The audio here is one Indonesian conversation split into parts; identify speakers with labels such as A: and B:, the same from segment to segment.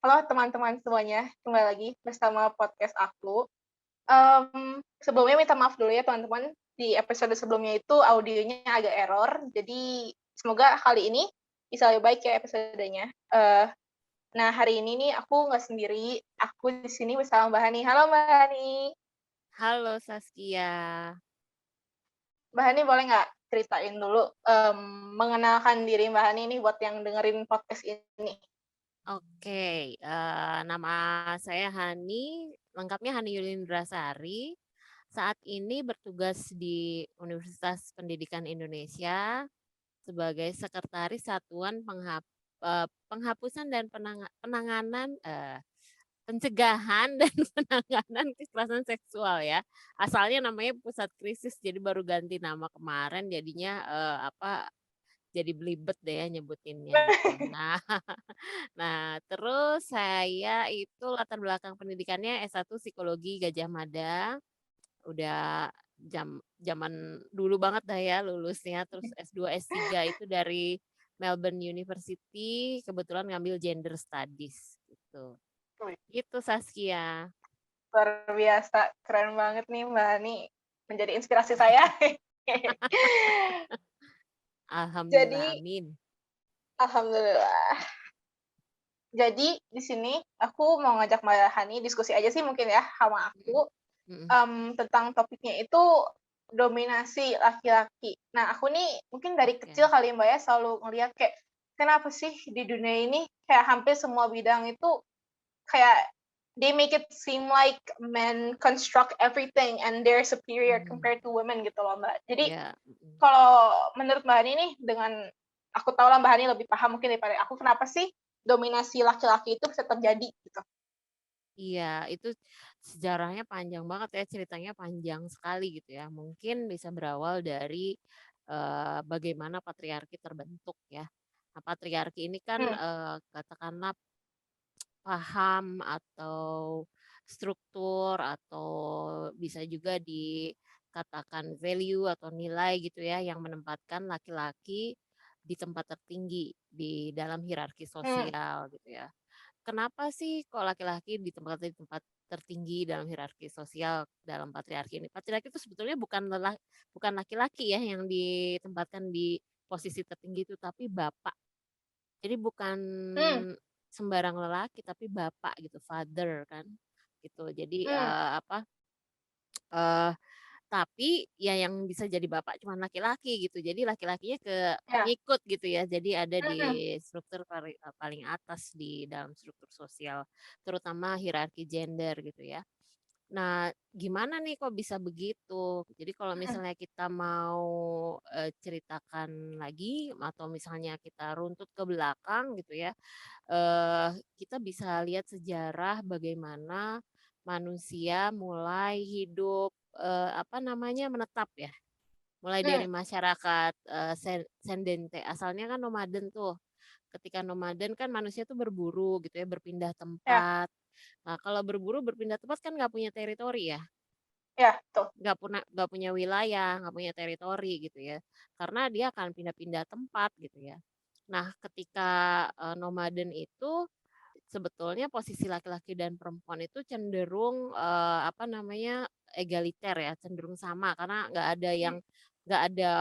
A: Halo teman-teman semuanya, kembali lagi bersama podcast aku. Sebelumnya minta maaf dulu ya teman-teman, di episode sebelumnya itu audionya agak error, jadi semoga kali ini bisa lebih baik ya episodenya. Nah hari ini nih aku nggak sendiri, aku di sini bersama Mbak Hani. Halo Mbak Hani.
B: Halo Saskia.
A: Mbak Hani boleh nggak ceritain dulu, mengenalkan diri Mbak Hani nih buat yang dengerin podcast ini?
B: Oke, nama saya Hani, lengkapnya Hani Yulindrasari. Saat ini bertugas di Universitas Pendidikan Indonesia sebagai Sekretaris Satuan Penghapusan dan Penanganan, Pencegahan dan Penanganan Kekerasan Seksual ya. Asalnya namanya Pusat Krisis, jadi baru ganti nama kemarin jadinya, jadi belibet deh ya nyebutinnya gitu. Nah nah terus saya itu latar belakang pendidikannya S1 Psikologi Gadjah Mada, udah zaman dulu banget dah ya lulusnya, terus S2, S3 itu dari Melbourne University, kebetulan ngambil Gender Studies gitu.
A: Wih,
B: Gitu Saskia.
A: luar biasa, keren banget nih Mbak Hani, menjadi inspirasi saya.
B: Alhamdulillah,
A: Jadi
B: amin.
A: alhamdulillah. Jadi di sini aku mau ngajak Mbak Hani diskusi aja sih mungkin ya sama
B: Mhm,
A: aku,
B: mhm,
A: tentang topiknya itu dominasi laki-laki. Nah aku nih mungkin dari kecil
B: oke.
A: kali Mbak ya selalu ngelihat kayak, kenapa sih di dunia ini kayak hampir semua bidang itu kayak they make it seem like men construct everything and they're superior
B: Mhm,
A: compared to women gitu loh Mbak. Jadi
B: iya, mhm.
A: kalau menurut Mbak Hani nih, dengan aku tahu lah Mbak Hani lebih paham mungkin daripada aku, kenapa sih dominasi laki-laki itu bisa terjadi gitu?
B: Iya, itu sejarahnya panjang banget ya, ceritanya panjang sekali gitu ya. Mungkin bisa berawal dari, bagaimana patriarki terbentuk ya. Nah, patriarki ini kan,
A: Mmm,
B: katakanlah paham atau struktur atau bisa juga dikatakan value atau nilai gitu ya, yang menempatkan laki-laki di tempat tertinggi di dalam hierarki
A: mmm,
B: sosial gitu ya. Kenapa sih kok laki-laki di tempat tertinggi dalam hierarki sosial dalam patriarki ini? Patriarki itu sebetulnya bukan laki-laki ya yang ditempatkan di posisi tertinggi itu, tapi bapak. Jadi bukan
A: mmm,
B: sembarang lelaki, tapi bapak gitu, father kan, gitu. Jadi,
A: mmm,
B: eee, tapi ya yang bisa jadi bapak cuman laki-laki gitu. Jadi laki-lakinya
A: iya,
B: ngikut gitu ya. Jadi ada di
A: mhm,
B: struktur paling atas di dalam struktur sosial, terutama hierarki gender gitu ya. Nah, gimana nih kok bisa begitu? Jadi kalau
A: mhm,
B: misalnya kita mau, ceritakan lagi atau misalnya kita runtut ke belakang gitu ya, kita bisa lihat sejarah bagaimana manusia mulai hidup, menetap ya. Mulai
A: mmm,
B: dari masyarakat, Sendente, asalnya kan nomaden tuh. Ketika nomaden kan manusia tuh berburu gitu ya, berpindah
A: iya,
B: tempat. Nah, kalau berburu berpindah tempat kan nggak punya teritori ya,
A: iya, betul,
B: nggak punya wilayah, nggak punya teritori gitu ya, karena dia akan pindah-pindah tempat gitu ya. Nah, ketika, nomaden itu sebetulnya posisi laki-laki dan perempuan itu cenderung, egaliter ya, cenderung sama karena
A: mmm,
B: nggak ada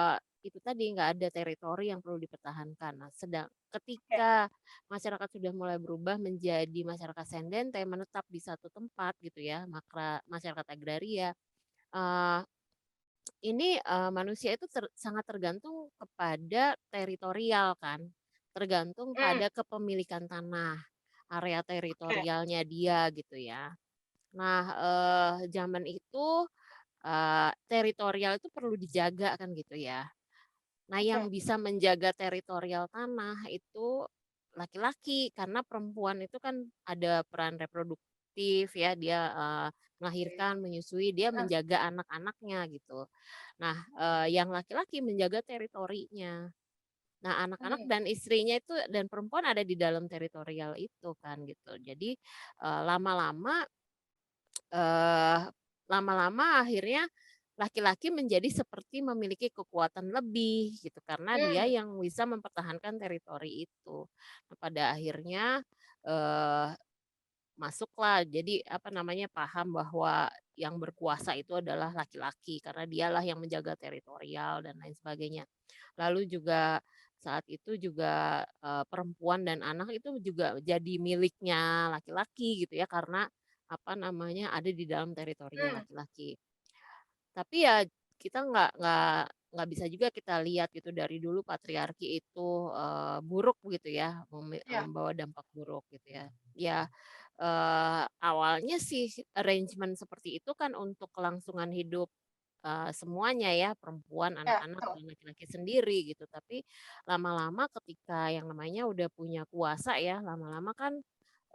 B: itu tadi, nggak ada teritori yang perlu dipertahankan. Nah,
A: oke,
B: ketika masyarakat sudah mulai berubah menjadi masyarakat Sendente, menetap di satu tempat gitu ya, masyarakat agraria, eee, manusia itu sangat tergantung kepada teritorial kan, tergantung
A: mmm,
B: pada kepemilikan tanah, area
A: oke,
B: teritorialnya dia gitu ya. Nah, zaman itu, teritorial itu perlu dijaga kan gitu ya. Nah,
A: oke,
B: yang bisa menjaga teritorial tanah itu laki-laki, karena perempuan itu kan ada peran reproduktif ya, dia, melahirkan, menyusui, dia
A: heeh,
B: menjaga anak-anaknya gitu. Nah, yang laki-laki menjaga teritorinya. Nah, anak-anak
A: mmm,
B: dan istrinya itu dan perempuan ada di dalam teritorial itu kan gitu. Jadi, eee, lama-lama, eee, lama-lama akhirnya laki-laki menjadi seperti memiliki kekuatan lebih gitu, karena dia
A: mmm,
B: yang bisa mempertahankan teritori itu. Nah, pada akhirnya, eee masuklah jadi apa namanya, paham bahwa yang berkuasa itu adalah laki-laki karena dialah yang menjaga teritorial dan lain sebagainya. Lalu juga saat itu juga, perempuan dan anak itu juga jadi miliknya laki-laki gitu ya karena apa namanya, ada di dalam teritorinya
A: Mmm,
B: laki-laki. Tapi ya kita nggak bisa juga kita lihat gitu dari dulu patriarki itu, buruk gitu ya,
A: iya
B: membawa dampak buruk gitu ya. Ya, awalnya sih arrangement seperti itu kan untuk kelangsungan hidup, semuanya ya, perempuan,
A: iya,
B: anak-anak,
A: betul.
B: dan laki-laki sendiri gitu. Tapi lama-lama ketika yang namanya udah punya kuasa ya, lama-lama kan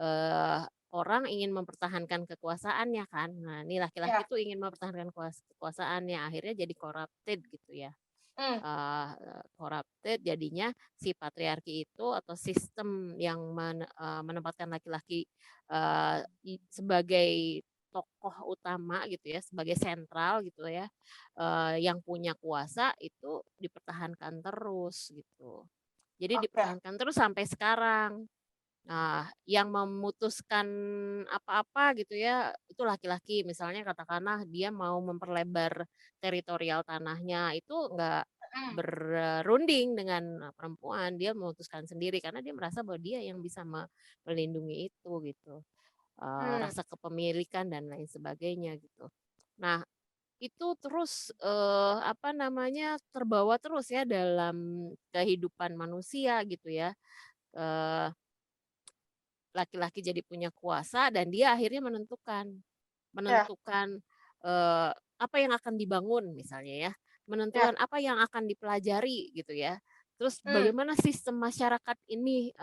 B: eee, orang ingin mempertahankan kekuasaannya kan. Nah, ini laki-laki
A: Iya,
B: tuh ingin mempertahankan kekuasaannya, akhirnya jadi corrupted gitu ya.
A: mmm,
B: Corrupted jadinya si patriarki itu atau sistem yang menempatkan laki-laki, sebagai tokoh utama gitu ya, sebagai sentral gitu ya, yang punya kuasa itu dipertahankan terus gitu. Jadi
A: oke,
B: dipertahankan terus sampai sekarang. Nah, yang memutuskan apa-apa gitu ya, itu laki-laki. Misalnya katakanlah dia mau memperlebar teritorial tanahnya, itu enggak
A: mhm,
B: berunding dengan perempuan, dia memutuskan sendiri karena dia merasa bahwa dia yang bisa melindungi itu gitu,
A: mmm,
B: rasa kepemilikan dan lain sebagainya gitu. Nah, itu terus, apa namanya, terbawa terus ya dalam kehidupan manusia gitu ya, eee laki-laki jadi punya kuasa dan dia akhirnya menentukan
A: iya
B: menentukan, apa yang akan dibangun misalnya ya,
A: iya,
B: menentukan apa yang akan dipelajari gitu ya. Terus
A: mmm,
B: bagaimana sistem masyarakat ini,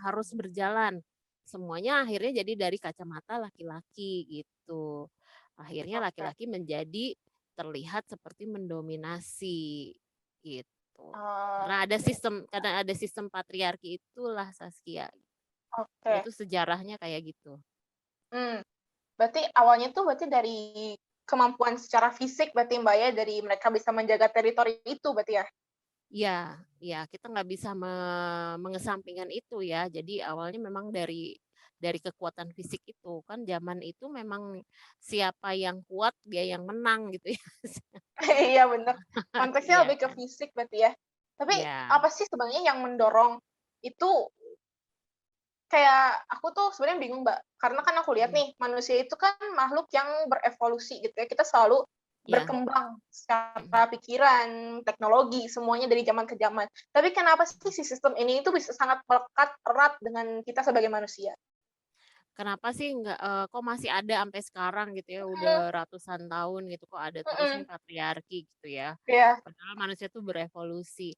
B: harus berjalan. Semuanya akhirnya jadi dari kacamata laki-laki gitu. Akhirnya
A: oke,
B: laki-laki menjadi terlihat seperti mendominasi gitu.
A: oke
B: Karena ada sistem patriarki itulah Saskia. Ya
A: oke,
B: itu sejarahnya kayak gitu.
A: mmm. Berarti awalnya tuh berarti dari kemampuan secara fisik berarti Mbak ya, dari mereka bisa menjaga teritori itu berarti ya?
B: Iya iya, kita nggak bisa mengesampingkan itu ya. Jadi awalnya memang dari kekuatan fisik itu, kan zaman itu memang siapa yang kuat dia yang menang gitu ya.
A: Iya bener, konteksnya
B: Iya
A: lebih ke
B: kan?
A: fisik berarti ya. Tapi
B: Iya,
A: apa sih sebenarnya yang mendorong itu kayak aku tuh sebenarnya bingung, Mbak, karena kan aku lihat
B: mhm,
A: nih, manusia itu kan makhluk yang berevolusi gitu ya, kita selalu
B: iya,
A: berkembang
B: mhm.
A: secara pikiran, teknologi, semuanya dari zaman ke zaman. Tapi kenapa sih si sistem ini itu bisa sangat melekat erat dengan kita sebagai manusia?
B: Kenapa sih kok masih ada sampai sekarang gitu ya, udah
A: Mhm
B: ratusan tahun gitu, kok ada terus
A: mhm,
B: nih patriarki gitu ya.
A: iya,
B: Padahal manusia tuh berevolusi.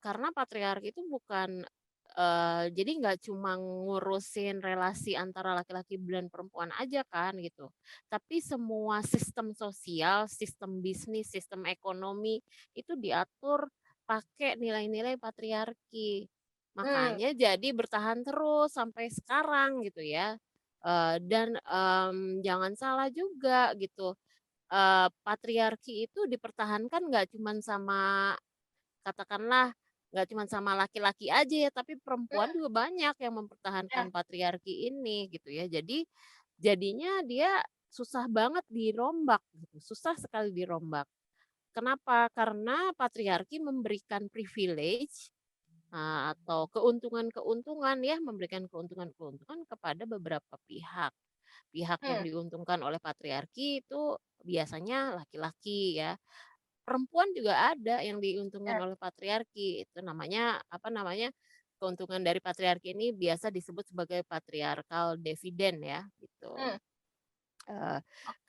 B: Karena patriarki itu bukan, jadi nggak cuma ngurusin relasi antara laki-laki dan perempuan aja kan gitu, tapi semua sistem sosial, sistem bisnis, sistem ekonomi, itu diatur pakai nilai-nilai patriarki.
A: mmm,
B: Makanya jadi bertahan terus sampai sekarang gitu ya, dan, jangan salah juga gitu, patriarki itu dipertahankan nggak cuman sama katakanlah, nggak cuman sama laki-laki aja ya, tapi perempuan
A: mmm,
B: juga banyak yang
A: iya,
B: mempertahankan patriarki ini gitu ya. Jadinya dia susah banget dirombak gitu, susah sekali dirombak. Kenapa? Karena patriarki memberikan privilege, atau keuntungan-keuntungan ya, memberikan keuntungan-keuntungan kepada beberapa pihak. Pihak yang
A: mmm,
B: diuntungkan oleh patriarki itu biasanya laki-laki ya. Perempuan juga ada yang diuntungkan
A: iya,
B: oleh patriarki, itu namanya, apa namanya, keuntungan dari patriarki ini biasa disebut sebagai patriarkal dividend ya, gitu.
A: mmm,
B: Eee,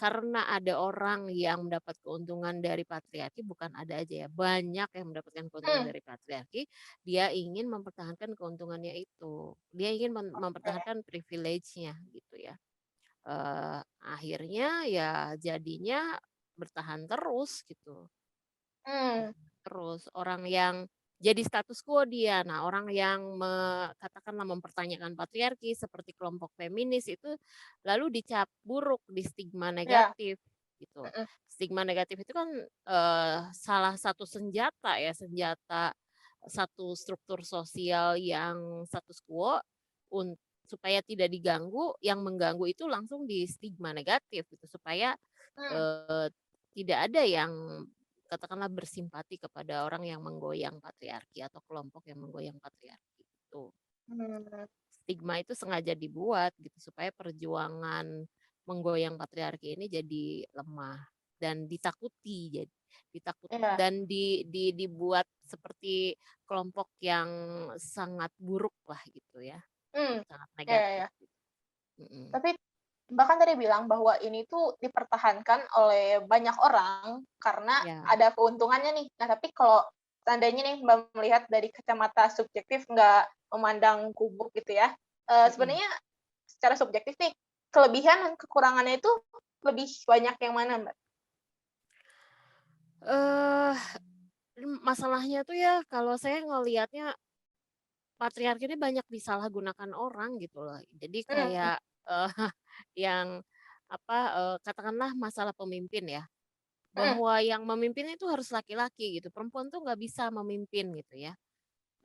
B: karena ada orang yang mendapat keuntungan dari patriarki, bukan ada aja ya, banyak yang mendapatkan keuntungan
A: mmm,
B: dari patriarki, dia ingin mempertahankan keuntungannya itu. Dia ingin
A: oke,
B: mempertahankan privilege-nya gitu ya. Akhirnya ya jadinya bertahan terus gitu.
A: mmm,
B: Terus orang yang jadi status quo dia. Nah, orang yang katakanlah mempertanyakan patriarki seperti kelompok feminis itu lalu dicap buruk, di stigma
A: iya,
B: negatif gitu.
A: mhm,
B: Stigma negatif itu kan, salah satu senjata ya, senjata satu struktur sosial yang status quo supaya tidak diganggu, yang mengganggu itu langsung di stigma negatif gitu, supaya,
A: Hmm.
B: eee, tidak ada yang katakanlah bersimpati kepada orang yang menggoyang patriarki atau kelompok yang menggoyang patriarki, gitu.
A: Hmm.
B: Stigma itu sengaja dibuat gitu supaya perjuangan menggoyang patriarki ini jadi lemah dan ditakuti,
A: Iya.
B: dan dibuat seperti kelompok yang sangat buruk lah gitu ya,
A: Hmm.
B: sangat
A: Ya, ya,
B: negatif
A: ya.
B: gitu. Mhm.
A: Tapi Mbak kan tadi bilang bahwa ini tuh dipertahankan oleh banyak orang karena
B: Ya,
A: ada keuntungannya nih. Nah, tapi kalau seandainya nih Mbak melihat dari kacamata subjektif, nggak memandang kubu gitu ya,
B: mhm.
A: sebenarnya secara subjektif nih, kelebihan dan kekurangannya itu lebih banyak yang mana, Mbak?
B: Eh, masalahnya tuh ya kalau saya ngelihatnya patriarki ini banyak disalahgunakan orang gitu loh. Jadi
A: Mmm.
B: kayak, yang apa, katakanlah masalah pemimpin ya.
A: Mhm.
B: Bahwa yang memimpin itu harus laki-laki gitu, perempuan tuh nggak bisa memimpin gitu ya.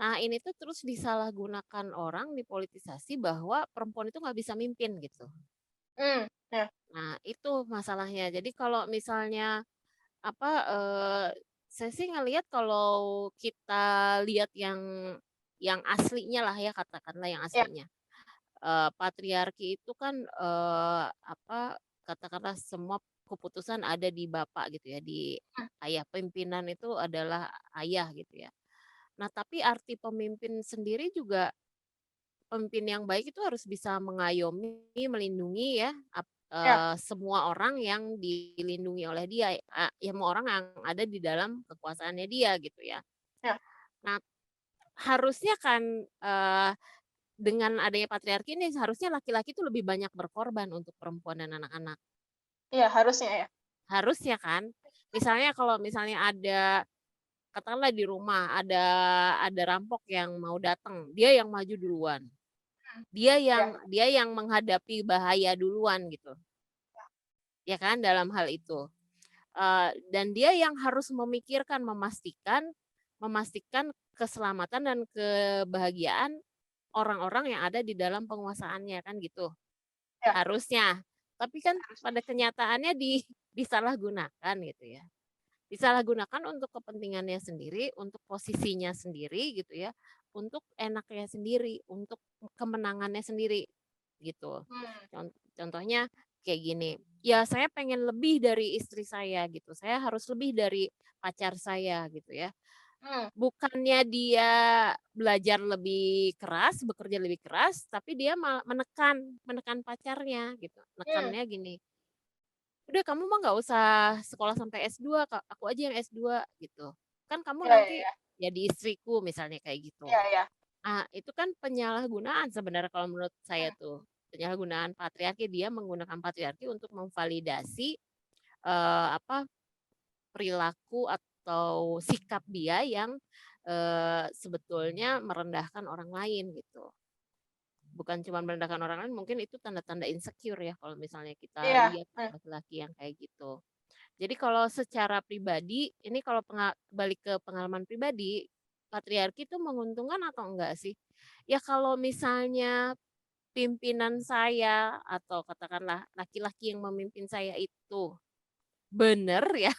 B: Nah ini tuh terus disalahgunakan orang, dipolitisasi bahwa perempuan itu nggak bisa mimpin gitu.
A: Ya.
B: Nah itu masalahnya. Jadi kalau misalnya apa, saya sih ngelihat kalau kita lihat yang aslinya lah ya, katakanlah yang
A: Ya.
B: aslinya. Patriarki itu kan, apa, katakanlah semua keputusan ada di bapak gitu ya, di
A: Mhm.
B: ayah, pimpinan itu adalah ayah gitu ya. Nah, tapi arti pemimpin sendiri juga, pemimpin yang baik itu harus bisa mengayomi, melindungi ya,
A: Ya.
B: semua orang yang dilindungi oleh dia, semua orang yang ada di dalam kekuasaannya dia gitu ya.
A: Ya.
B: Nah, harusnya kan, dengan adanya patriarki ini seharusnya laki-laki itu lebih banyak berkorban untuk perempuan dan anak-anak.
A: Iya, harusnya ya.
B: Harusnya kan. Misalnya kalau misalnya ada, katakanlah di rumah ada rampok yang mau datang, dia yang maju duluan.
A: Mhm. Ya.
B: Dia yang menghadapi bahaya duluan gitu, ya kan dalam hal itu. Dan dia yang harus memikirkan, memastikan keselamatan dan kebahagiaan orang-orang yang ada di dalam penguasaannya kan gitu.
A: Ya.
B: Harusnya, tapi kan
A: Harusnya.
B: pada kenyataannya disalahgunakan gitu ya. Disalahgunakan untuk kepentingannya sendiri, untuk posisinya sendiri gitu ya, untuk enaknya sendiri, untuk kemenangannya sendiri, gitu.
A: Mmm.
B: Contohnya kayak gini, ya saya pengen lebih dari istri saya gitu, saya harus lebih dari pacar saya gitu ya.
A: Mmm.
B: Bukannya dia belajar lebih keras, bekerja lebih keras, tapi dia malah menekan menekan pacarnya gitu.
A: Mmm.
B: Nekannya gini, "Udah kamu mah nggak usah sekolah sampai S2, aku aja yang S2," gitu. "Kan kamu
A: Iya, iya,
B: nanti
A: iya.
B: jadi istriku," misalnya kayak gitu.
A: Iya, iya.
B: Ah, itu kan penyalahgunaan sebenarnya kalau menurut saya
A: Mmm.
B: tuh. Penyalahgunaan patriarki, dia menggunakan patriarki untuk memvalidasi, apa, perilaku atau sikap dia yang, sebetulnya merendahkan orang lain gitu. Bukan cuma merendahkan orang lain, mungkin itu tanda-tanda insecure ya kalau misalnya kita
A: Iya.
B: lihat laki-laki yang kayak gitu. Jadi kalau secara pribadi, ini kalau balik ke pengalaman pribadi, patriarki itu menguntungkan atau enggak sih? Ya kalau misalnya pimpinan saya atau katakanlah laki-laki yang memimpin saya itu benar ya,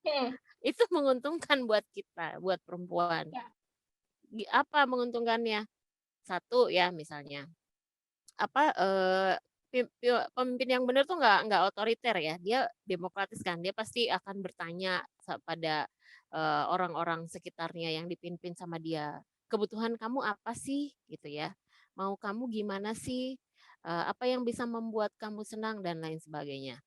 A: Mhm.
B: itu menguntungkan buat kita, buat perempuan.
A: Ya.
B: Apa menguntungkannya? Satu ya misalnya, apa, pemimpin yang benar tuh nggak otoriter ya, dia demokratis kan, dia pasti akan bertanya pada, orang-orang sekitarnya yang dipimpin sama dia, "Kebutuhan kamu apa sih?" Gitu ya. "Mau kamu gimana sih? Apa yang bisa membuat kamu senang?" Dan lain sebagainya.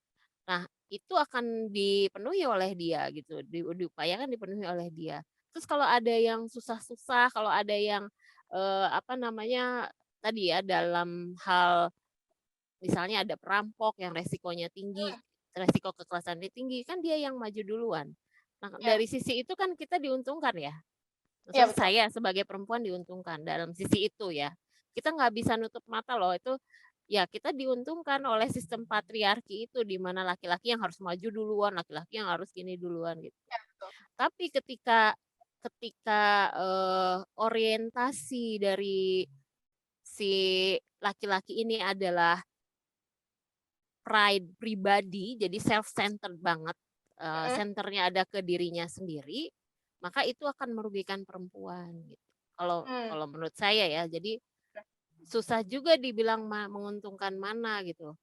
B: Nah, itu akan dipenuhi oleh dia gitu, diupayakan dipenuhi oleh dia. Terus kalau ada yang susah-susah, kalau ada yang, apa namanya, tadi ya, dalam hal misalnya ada perampok yang resikonya tinggi,
A: Mmm.
B: resiko kekerasannya tinggi, kan dia yang maju duluan. Nah,
A: Iya.
B: dari sisi itu kan kita diuntungkan ya.
A: Iya,
B: Maksudnya
A: betul.
B: saya sebagai perempuan diuntungkan dalam sisi itu ya. Kita nggak bisa nutup mata loh itu, ya kita diuntungkan oleh sistem patriarki itu di mana laki-laki yang harus maju duluan, laki-laki yang harus gini duluan gitu.
A: Iya, betul.
B: Tapi ketika ketika, orientasi dari si laki-laki ini adalah pride pribadi, jadi self-centered banget,
A: Mhm.
B: senternya ada ke dirinya sendiri, maka itu akan merugikan perempuan gitu. Kalau
A: Mmm.
B: kalau menurut saya ya, jadi susah juga dibilang menguntungkan mana gitu.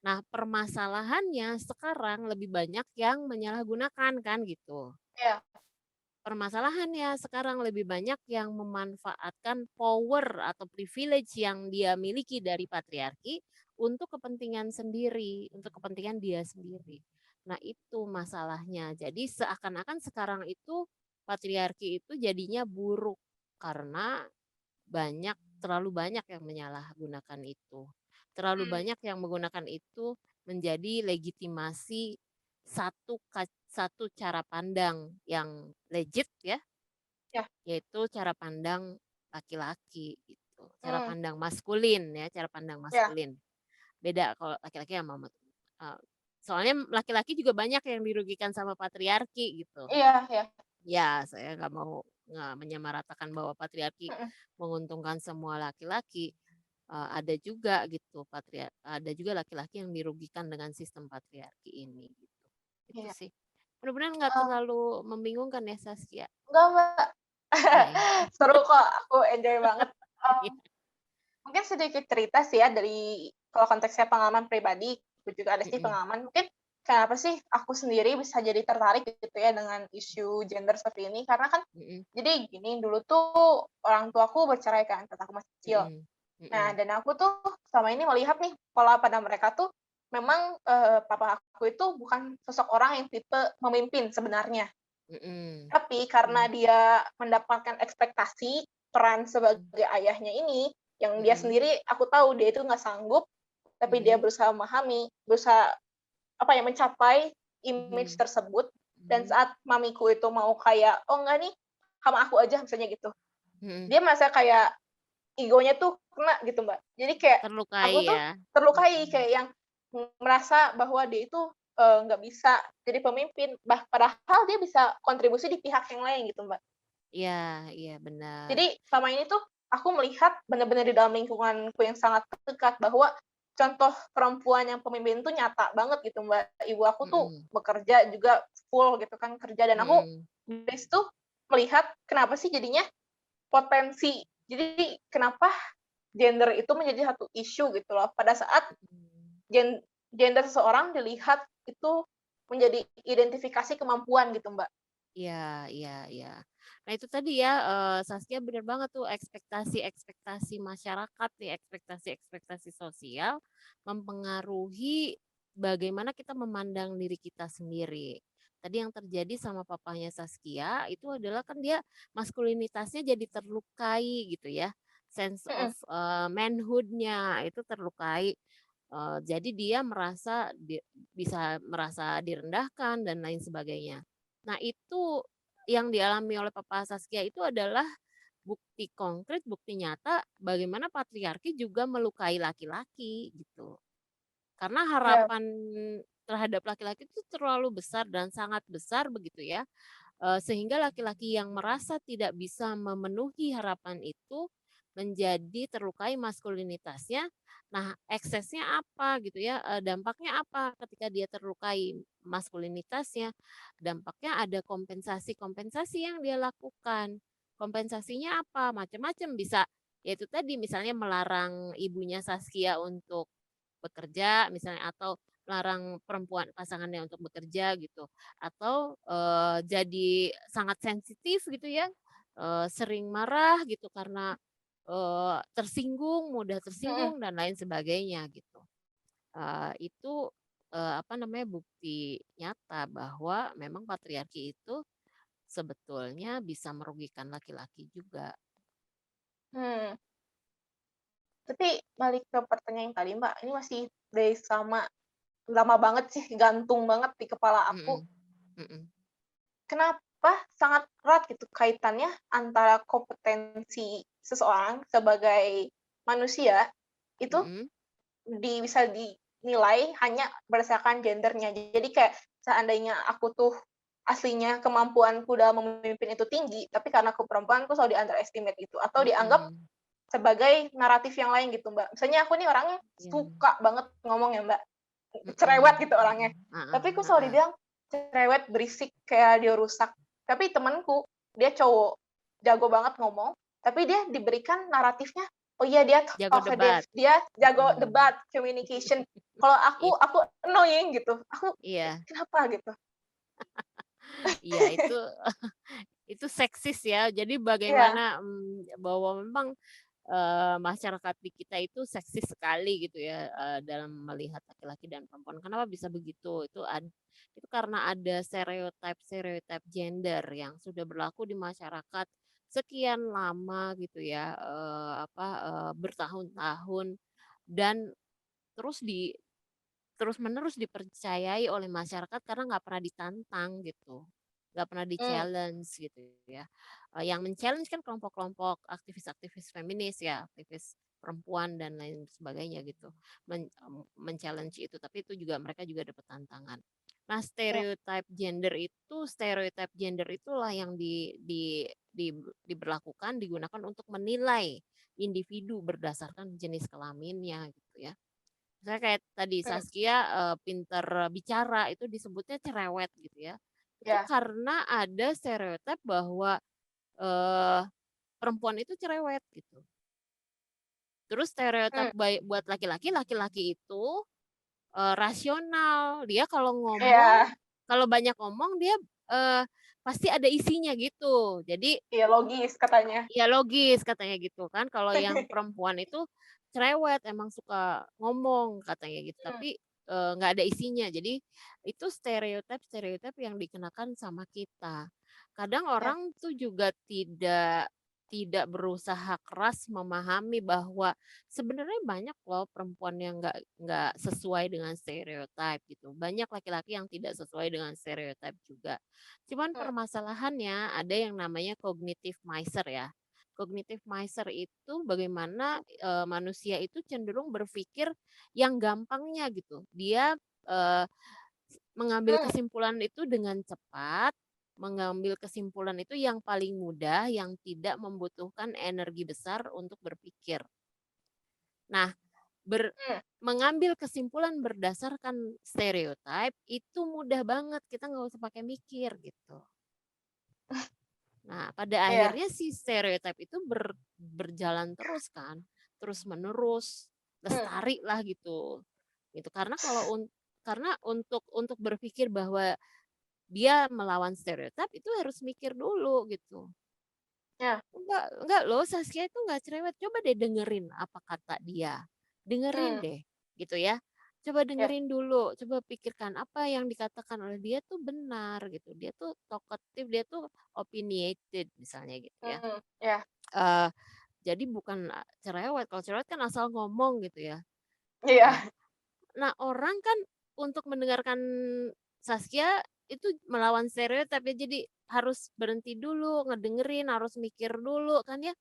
B: Nah, permasalahannya sekarang lebih banyak yang menyalahgunakan kan gitu.
A: Iya.
B: Permasalahannya sekarang lebih banyak yang memanfaatkan power atau privilege yang dia miliki dari patriarki untuk kepentingan sendiri, untuk kepentingan dia sendiri. Nah, itu masalahnya. Jadi seakan-akan sekarang itu patriarki itu jadinya buruk karena terlalu banyak yang menyalahgunakan itu. Terlalu
A: Mmm.
B: banyak yang menggunakan itu menjadi legitimasi satu cara pandang yang legit ya,
A: Iya.
B: yaitu cara pandang laki-laki gitu, cara
A: Mmm.
B: pandang maskulin ya, cara pandang
A: Iya.
B: maskulin. Beda kalau laki-laki sama eee, soalnya laki-laki juga banyak yang dirugikan sama patriarki gitu.
A: Iya iya.
B: Ya, saya nggak menyamaratakan bahwa patriarki
A: Mhm.
B: menguntungkan semua laki-laki, ada juga gitu ada juga laki-laki yang dirugikan dengan sistem patriarki ini gitu. Itu
A: Iya.
B: sih. Mudah-mudahan nggak
A: Eee,
B: terlalu membingungkan ya, Saskia?
A: enggak, Mbak.
B: Enggak ya?
A: Seru kok, aku enjoy banget.
B: Iya,
A: Mungkin sedikit cerita sih ya dari kalau konteksnya pengalaman pribadi, aku juga ada sih
B: mhm,
A: pengalaman. Mungkin kenapa sih aku sendiri bisa jadi tertarik gitu ya dengan isu gender seperti ini, karena kan
B: mhm,
A: jadi gini, dulu tuh orang tuaku bercerai kan saat aku masih kecil.
B: mhm,
A: Nah,
B: mhm,
A: dan aku tuh selama ini melihat nih pola pada mereka tuh memang, papa aku itu bukan sosok orang yang tipe memimpin sebenarnya.
B: mhm,
A: Tapi karena
B: mhm,
A: dia mendapatkan ekspektasi peran sebagai ayahnya ini, yang dia
B: mhm,
A: sendiri aku tahu dia itu nggak sanggup, tapi dia
B: mhm,
A: berusaha memahami, berusaha, apa ya, mencapai image
B: mhm,
A: tersebut, dan
B: mhm,
A: saat mamiku itu mau kayak, "Oh enggak nih, sama aku aja," misalnya gitu.
B: mhm.
A: Dia merasa kayak egonya tuh kena gitu, Mbak. Jadi kayak
B: Terlukai
A: aku tuh
B: ya?
A: terlukai,
B: Mhm.
A: kayak yang merasa bahwa dia itu, nggak bisa jadi pemimpin, padahal dia bisa kontribusi di pihak yang lain gitu, Mbak.
B: Iya iya benar.
A: Jadi selama ini tuh aku melihat benar-benar di dalam lingkunganku yang sangat dekat bahwa contoh perempuan yang pemimpin tuh nyata banget gitu, Mbak. Ibu aku tuh
B: Mhm,
A: bekerja juga full gitu kan, kerja, dan aku
B: mhm,
A: dari situ melihat kenapa sih jadinya potensi, jadi kenapa gender itu menjadi satu isu gitu loh, pada saat
B: mhm.
A: gender seseorang dilihat itu menjadi identifikasi kemampuan gitu, Mbak.
B: Iya iya iya. Nah itu tadi ya, Saskia bener banget tuh ekspektasi-ekspektasi masyarakat nih, ekspektasi-ekspektasi sosial mempengaruhi bagaimana kita memandang diri kita sendiri. Tadi yang terjadi sama papanya Saskia itu adalah kan dia maskulinitasnya jadi terlukai gitu ya, sense
A: Mhm.
B: of, manhood-nya itu terlukai, jadi dia bisa merasa direndahkan dan lain sebagainya. Nah itu yang dialami oleh Papa Saskia itu adalah bukti konkret, bukti nyata bagaimana patriarki juga melukai laki-laki gitu. Karena
A: Iya.
B: harapan terhadap laki-laki itu terlalu besar dan sangat besar begitu ya, sehingga laki-laki yang merasa tidak bisa memenuhi harapan itu menjadi terlukai maskulinitasnya. Nah, eksesnya apa gitu ya, dampaknya apa ketika dia terlukai maskulinitasnya? Dampaknya ada kompensasi-kompensasi yang dia lakukan. Kompensasinya apa? Macam-macam, bisa yaitu tadi misalnya melarang ibunya Saskia untuk bekerja misalnya atau melarang perempuan pasangannya untuk bekerja gitu atau, jadi sangat sensitif gitu ya, sering marah gitu karena, mudah
A: Mhm.
B: tersinggung dan lain sebagainya gitu. Itu, apa namanya, bukti nyata bahwa memang patriarki itu sebetulnya bisa merugikan laki-laki juga.
A: Mmm. Tapi balik ke pertanyaan yang tadi, Mbak, ini masih lama banget sih, gantung banget di kepala aku.
B: Mhm, mhm,
A: Kenapa sangat erat gitu kaitannya antara kompetensi seseorang sebagai manusia itu
B: mhm,
A: bisa dinilai hanya berdasarkan gendernya. Jadi kayak seandainya aku tuh aslinya kemampuanku dalam memimpin itu tinggi, tapi karena aku perempuan, aku selalu di-underestimate gitu, atau dianggap
B: mhm,
A: sebagai naratif yang lain gitu, Mbak. Misalnya aku nih orangnya
B: Iya.
A: suka banget ngomong ya, Mbak, cerewet
B: Mhm.
A: gitu orangnya.
B: Heeh
A: Tapi aku selalu
B: heeh.
A: dibilang cerewet, berisik, kayak dia rusak. Tapi temenku, dia cowok, jago banget ngomong, tapi dia diberikan naratifnya, oh iya dia
B: Jago
A: talkative,
B: debat.
A: dia jago
B: Mhm.
A: debat, communication. Kalau
B: Iya
A: aku annoying gitu. Aku
B: iya
A: kenapa gitu?
B: iya, itu seksis ya. Jadi
A: Iya,
B: bagaimana, bahwa memang, masyarakat di kita itu seksis sekali gitu ya, dalam melihat laki-laki dan perempuan. Kenapa bisa begitu? Itu karena ada stereotip-stereotip gender yang sudah berlaku di masyarakat sekian lama gitu ya, bertahun-tahun dan terus terus-menerus dipercayai oleh masyarakat karena nggak pernah ditantang gitu, nggak pernah
A: mmm,
B: di-challenge gitu ya. Yang men-challenge kan kelompok-kelompok aktivis-aktivis feminis ya, aktivis perempuan dan lain sebagainya gitu, men-challenge itu, tapi itu juga mereka juga dapat tantangan. Nah,
A: iya,
B: stereotip gender itulah yang diberlakukan, digunakan untuk menilai individu berdasarkan jenis kelaminnya gitu ya. Misalnya kayak tadi
A: mhm,
B: Saskia, pinter bicara itu disebutnya cerewet gitu ya. Itu
A: iya,
B: karena ada stereotip bahwa, eee, perempuan itu cerewet gitu. Terus stereotip
A: mmm,
B: buat laki-laki, laki-laki itu, rasional. Dia kalau ngomong,
A: iya,
B: kalau banyak ngomong dia, eee, pasti ada isinya gitu. Jadi
A: iya logis katanya.
B: ya logis katanya gitu kan, kalau yang perempuan itu cerewet, emang suka ngomong katanya gitu,
A: Mmm,
B: tapi, nggak ada isinya. Jadi itu stereotip-stereotip yang dikenakan sama kita. Kadang
A: iya,
B: orang tuh juga tidak berusaha keras memahami bahwa sebenarnya banyak loh perempuan yang nggak sesuai dengan stereotip gitu. Banyak laki-laki yang tidak sesuai dengan stereotip juga. Cuman
A: mmm,
B: permasalahannya ada yang namanya cognitive miser ya. Cognitive miser itu bagaimana, manusia itu cenderung berpikir yang gampangnya gitu. Dia, eee, mengambil
A: mmm,
B: kesimpulan itu dengan cepat, mengambil kesimpulan itu yang paling mudah, yang tidak membutuhkan energi besar untuk berpikir. Nah,
A: mmm,
B: mengambil kesimpulan berdasarkan stereotip itu mudah banget, kita nggak usah pakai mikir gitu. Nah, pada
A: iya,
B: akhirnya si stereotip itu berjalan terus kan, terus-menerus,
A: mmm,
B: lestari lah gitu. Gitu, karena untuk berpikir bahwa dia melawan stereotip itu harus mikir dulu gitu.
A: iya,
B: Enggak loh, Saskia itu nggak cerewet, coba deh dengerin apa kata dia, dengerin
A: mmm,
B: deh gitu ya. Coba
A: iya,
B: dengerin dulu, coba pikirkan apa yang dikatakan oleh dia tuh benar gitu, dia tuh talkative, dia tuh opinionated misalnya gitu ya.
A: iya,
B: Eee, jadi bukan, cerewet, kalau cerewet kan asal ngomong gitu ya. Nah
A: iya,
B: nah orang kan untuk mendengarkan Saskia itu melawan stereotip ya, jadi harus berhenti dulu, ngedengerin, harus mikir dulu kan ya,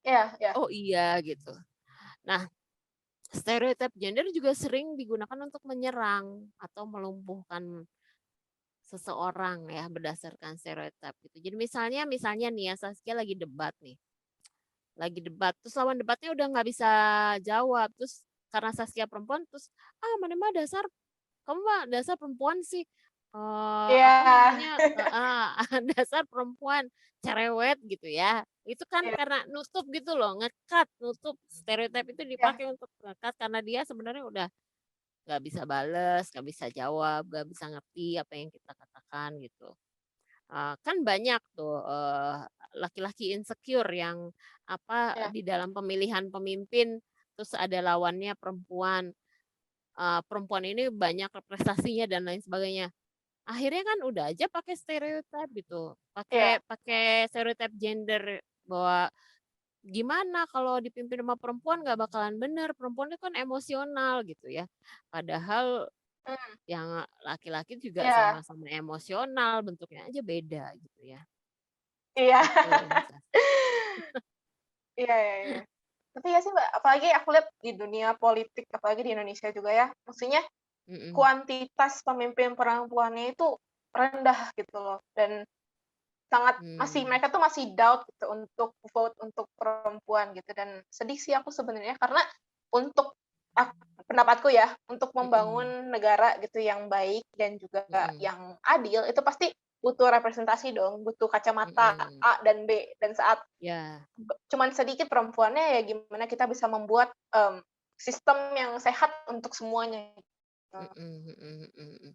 A: iya, iya,
B: "Oh iya," gitu. Nah, stereotip gender juga sering digunakan untuk menyerang atau melumpuhkan seseorang ya berdasarkan stereotip gitu. Jadi misalnya nih ya, Saskia lagi debat, terus lawan debatnya udah nggak bisa jawab, terus karena Saskia perempuan, terus, "Ah, mana mah dasar kamu mah dasar perempuan sih, apa
A: iya,
B: namanya heeh, dasar perempuan, cerewet," gitu ya. Itu kan
A: iya,
B: karena nutup gitu loh, nutup stereotip itu
A: iya,
B: dipakai untuk karena dia sebenarnya udah nggak bisa bales, nggak bisa jawab, nggak bisa ngerti apa yang kita katakan gitu. Kan banyak tuh, laki-laki insecure yang,
A: iya,
B: di dalam pemilihan pemimpin, terus ada lawannya perempuan, perempuan ini banyak prestasinya dan lain sebagainya. Akhirnya kan udah aja pakai stereotip gitu, pakai
A: iya,
B: pakai stereotip gender bahwa gimana kalau dipimpin sama perempuan nggak bakalan bener, perempuan itu kan emosional gitu ya. Padahal
A: mmm,
B: yang laki-laki juga
A: iya,
B: sama-sama emosional, bentuknya aja beda gitu ya.
A: iya.
B: Gitu, Sas.
A: Iya, iya, iya. Tapi ya sih, Mbak, apalagi aku lihat di dunia politik, apalagi di Indonesia juga ya, maksudnya
B: Mhm
A: kuantitas pemimpin perempuannya itu rendah gitu loh, dan masih
B: Hmm.
A: mereka tuh masih doubt gitu untuk vote untuk perempuan gitu, dan sedih sih aku sebenarnya karena untuk pendapatku ya, untuk
B: Mm-mm.
A: membangun negara gitu yang baik dan juga
B: Mm-mm.
A: yang adil itu pasti butuh representasi dong, butuh kacamata
B: Mm-mm.
A: A dan B, dan saat
B: Ya.
A: cuman sedikit perempuannya, ya gimana kita bisa membuat, sistem yang sehat untuk semuanya gitu.
B: Mm-mm. Mm-mm. Mm-mm.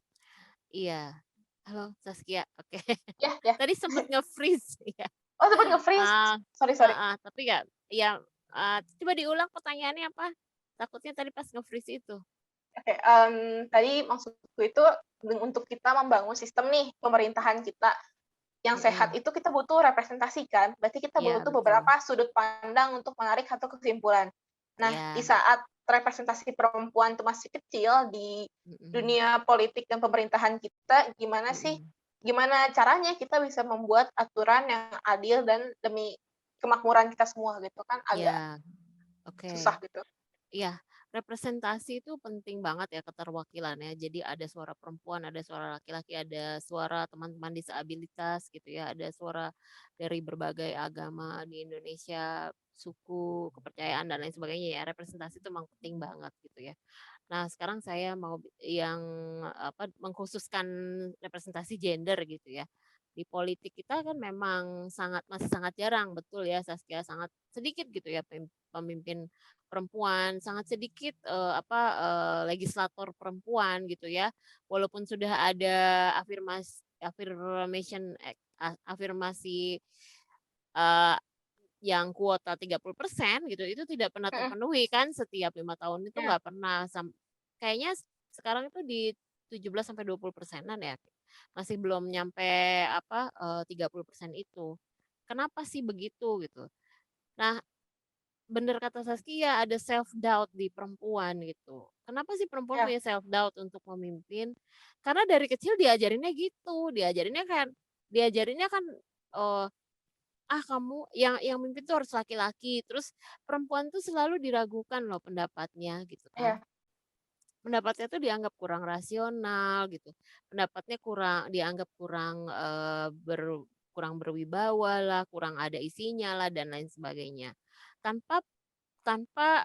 B: Iya. Halo Saskia, oke.
A: Ya ya.
B: Tadi sempet nge-freeze ya.
A: Oh, sempet nge-freeze?
B: Ah,
A: Sorry sorry.
B: heeh, tapi nggak, ya, coba diulang pertanyaannya apa? Takutnya tadi pas nge-freeze itu.
A: Oke, tadi maksudku itu untuk kita membangun sistem nih, pemerintahan kita yang sehat
B: Mhm,
A: itu kita butuh representasi kan, berarti kita
B: iya
A: butuh
B: betul.
A: beberapa sudut pandang untuk menarik satu kesimpulan. Nah, di
B: Iya,
A: saat representasi perempuan itu masih kecil di
B: mhm,
A: dunia politik dan pemerintahan kita,
B: mhm,
A: gimana caranya kita bisa membuat aturan yang adil dan demi kemakmuran kita semua gitu kan, agak
B: iya, oke.
A: susah gitu.
B: Iya, representasi itu penting banget ya keterwakilannya. Jadi ada suara perempuan, ada suara laki-laki, ada suara teman-teman disabilitas gitu ya, ada suara dari berbagai agama di Indonesia, suku, kepercayaan dan lain sebagainya ya. Representasi itu memang penting banget gitu ya. Nah, sekarang saya mau yang apa mengkhususkan representasi gender gitu ya. Di politik kita kan memang masih sangat jarang, betul ya Saskia, sangat sedikit gitu ya pemimpin perempuan, sangat sedikit legislator perempuan gitu ya. Walaupun sudah ada afirmasi eh, yang kuota 30% gitu, itu tidak pernah
A: Mhm,
B: terpenuhi kan setiap 5 tahun itu
A: iya
B: nggak pernah kayaknya sekarang itu di 17 sampai 20%-an ya. Masih belum nyampe 30% itu. Kenapa sih begitu gitu? Nah, bener kata Saskia ada self doubt di perempuan gitu. Kenapa sih perempuan
A: iya
B: punya self doubt untuk memimpin? Karena dari kecil diajarinnya gitu, diajarinnya kan eh, kamu yang mimpin tuh harus laki-laki, terus perempuan tuh selalu diragukan loh pendapatnya gitu kan.
A: iya
B: Pendapatnya tuh dianggap kurang rasional gitu, pendapatnya dianggap kurang berwibawa lah, kurang ada isinya lah dan lain sebagainya. Tanpa tanpa,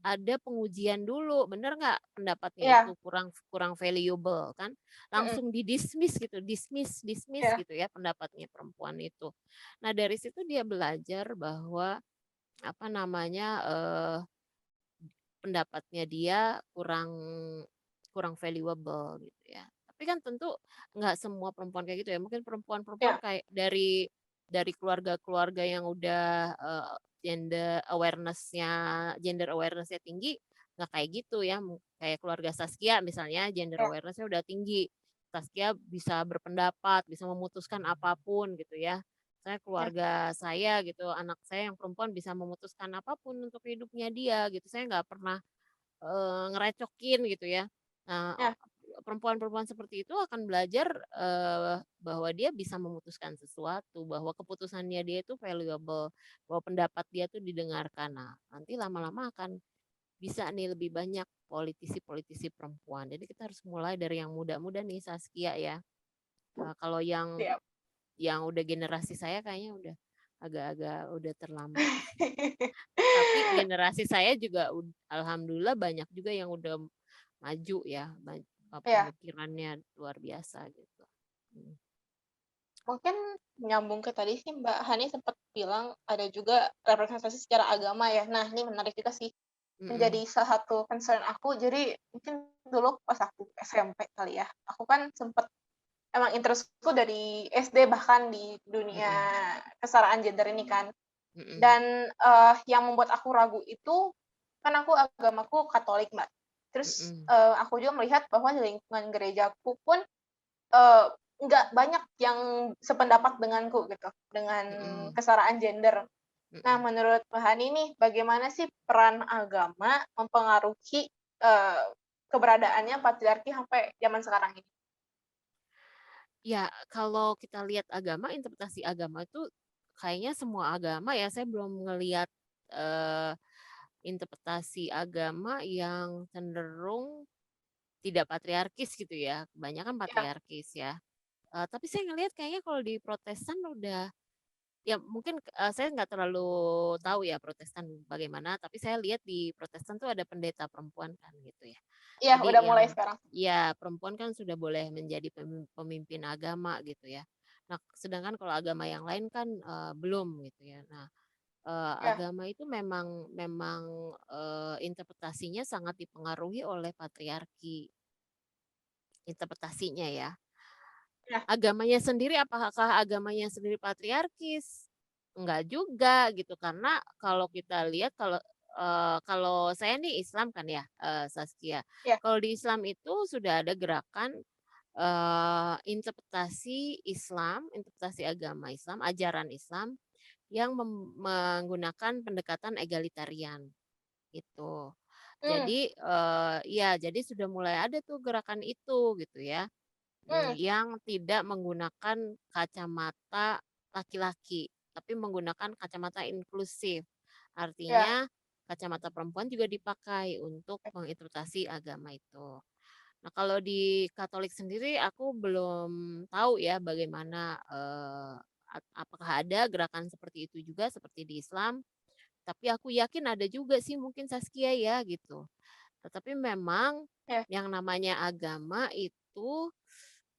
B: ada pengujian dulu, bener nggak pendapatnya
A: iya,
B: itu kurang kurang valuable kan,
A: mhm,
B: langsung di-dismiss gitu, dismiss dismiss
A: iya
B: gitu ya pendapatnya perempuan itu. Nah dari situ dia belajar bahwa, apa namanya, pendapatnya dia kurang kurang valuable gitu ya. Tapi kan tentu nggak semua perempuan kayak gitu ya, mungkin perempuan-perempuan
A: iya
B: kayak dari keluarga-keluarga yang udah, gender awareness-nya tinggi, nggak kayak gitu ya, kayak keluarga Saskia misalnya gender
A: iya
B: awareness-nya udah tinggi. Saskia bisa berpendapat, bisa memutuskan apapun gitu ya. Saya
A: iya
B: keluarga saya gitu, anak saya yang perempuan bisa memutuskan apapun untuk hidupnya dia gitu, saya nggak pernah, ngerecokin gitu ya. Nah,
A: iya
B: perempuan-perempuan seperti itu akan belajar, bahwa dia bisa memutuskan sesuatu, bahwa keputusannya dia itu valuable, bahwa pendapat dia tuh didengarkan. Nah, nanti lama-lama akan bisa nih lebih banyak politisi-politisi perempuan. Jadi kita harus mulai dari yang muda-muda nih Saskia ya. Kalau yang
A: iya.
B: yang udah generasi saya kayaknya udah agak-agak udah terlambat. Tapi generasi saya juga alhamdulillah banyak juga yang udah maju ya,
A: Iya,
B: pemikirannya luar biasa gitu. Hmm.
A: mungkin nyambung ke tadi sih Mbak Hani sempat bilang ada juga representasi secara agama ya. Nah, ini menarik juga sih, menjadi
B: Mm-mm.
A: salah satu concern aku. Jadi mungkin dulu pas aku SMP kali ya, aku kan sempet emang interestku dari SD bahkan di dunia
B: Mm-mm.
A: kesetaraan gender ini kan.
B: Mm-mm.
A: Dan, yang membuat aku ragu itu, kan aku agamaku Katolik, Mbak. Terus,
B: Mm-mm.
A: aku juga melihat bahwa di lingkungan gerejaku pun, eee, nggak banyak yang sependapat denganku gitu, dengan
B: Mm-mm.
A: kesetaraan gender. Nah,
B: Mm-mm.
A: menurut Mbak Hani nih, bagaimana sih peran agama mempengaruhi, eee, keberadaannya patriarki sampai zaman sekarang ini?
B: Ya, kalau kita lihat agama, interpretasi agama itu kayaknya semua agama ya, saya belum ngelihat eh, interpretasi agama yang cenderung tidak patriarkis gitu ya. Kebanyakan
A: Iya
B: patriarkis ya. Tapi saya ngelihat kayaknya kalau di Protestan udah ya mungkin, saya nggak terlalu tahu ya Protestan bagaimana, tapi saya lihat di Protestan tuh ada pendeta perempuan kan gitu ya.
A: Iya, udah
B: Jadi
A: mulai
B: yang
A: sekarang.
B: ya perempuan kan sudah boleh menjadi pemimpin agama gitu ya. Nah, sedangkan kalau agama yang lain kan, belum gitu ya. Nah,
A: Ya,
B: agama itu memang memang, interpretasinya sangat dipengaruhi oleh patriarki, interpretasinya ya.
A: ya,
B: Agamanya sendiri apakah agamanya sendiri patriarkis? Enggak juga gitu, karena kalau kita lihat kalau saya nih Islam kan ya, Saskia.
A: ya,
B: Kalau di Islam itu sudah ada gerakan, interpretasi Islam, interpretasi agama Islam, ajaran Islam yang menggunakan pendekatan egalitarian, gitu.
A: mmm,
B: Ya jadi sudah mulai ada tuh gerakan itu gitu ya.
A: mmm,
B: Yang tidak menggunakan kacamata laki-laki, tapi menggunakan kacamata inklusif.
A: ya,
B: Artinya kacamata perempuan juga dipakai untuk menginterpretasi agama itu. Nah, kalau di Katolik sendiri aku belum tahu ya bagaimana, apakah ada gerakan seperti itu juga seperti di Islam, tapi aku yakin ada juga sih mungkin Saskia ya gitu. Tetapi memang
A: ya,
B: yang namanya agama itu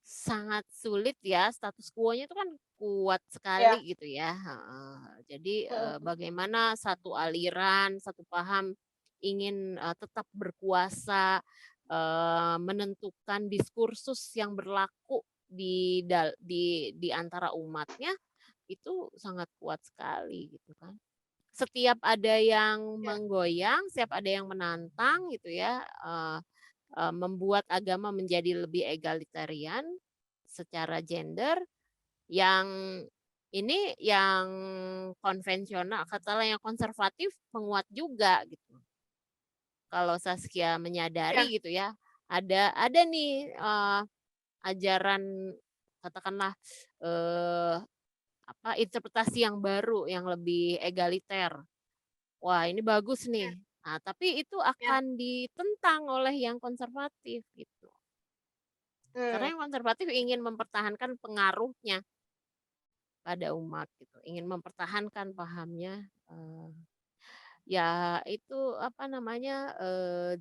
B: sangat sulit ya, status quo-nya itu kan kuat
A: ya,
B: sekali gitu ya, heeh. Jadi,
A: mhm,
B: bagaimana satu aliran, satu paham ingin, tetap berkuasa, menentukan diskursus yang berlaku di antara umatnya, itu sangat kuat sekali gitu kan. Setiap ada yang
A: ya,
B: menggoyang, setiap ada yang menantang gitu ya, membuat agama menjadi lebih egalitarian secara gender, yang yang konvensional, katakanlah yang konservatif menguat juga gitu. Kalau Saskia
A: ya,
B: menyadari gitu ya, ada nih, ajaran katakanlah, eee, interpretasi yang baru yang lebih egaliter. Wah, ini bagus
A: ya,
B: nih. Nah, tapi itu
A: ya,
B: akan ditentang oleh yang konservatif gitu. Karena
A: mmm,
B: yang konservatif ingin mempertahankan pengaruhnya pada umat gitu, ingin mempertahankan pahamnya, ya itu apa namanya,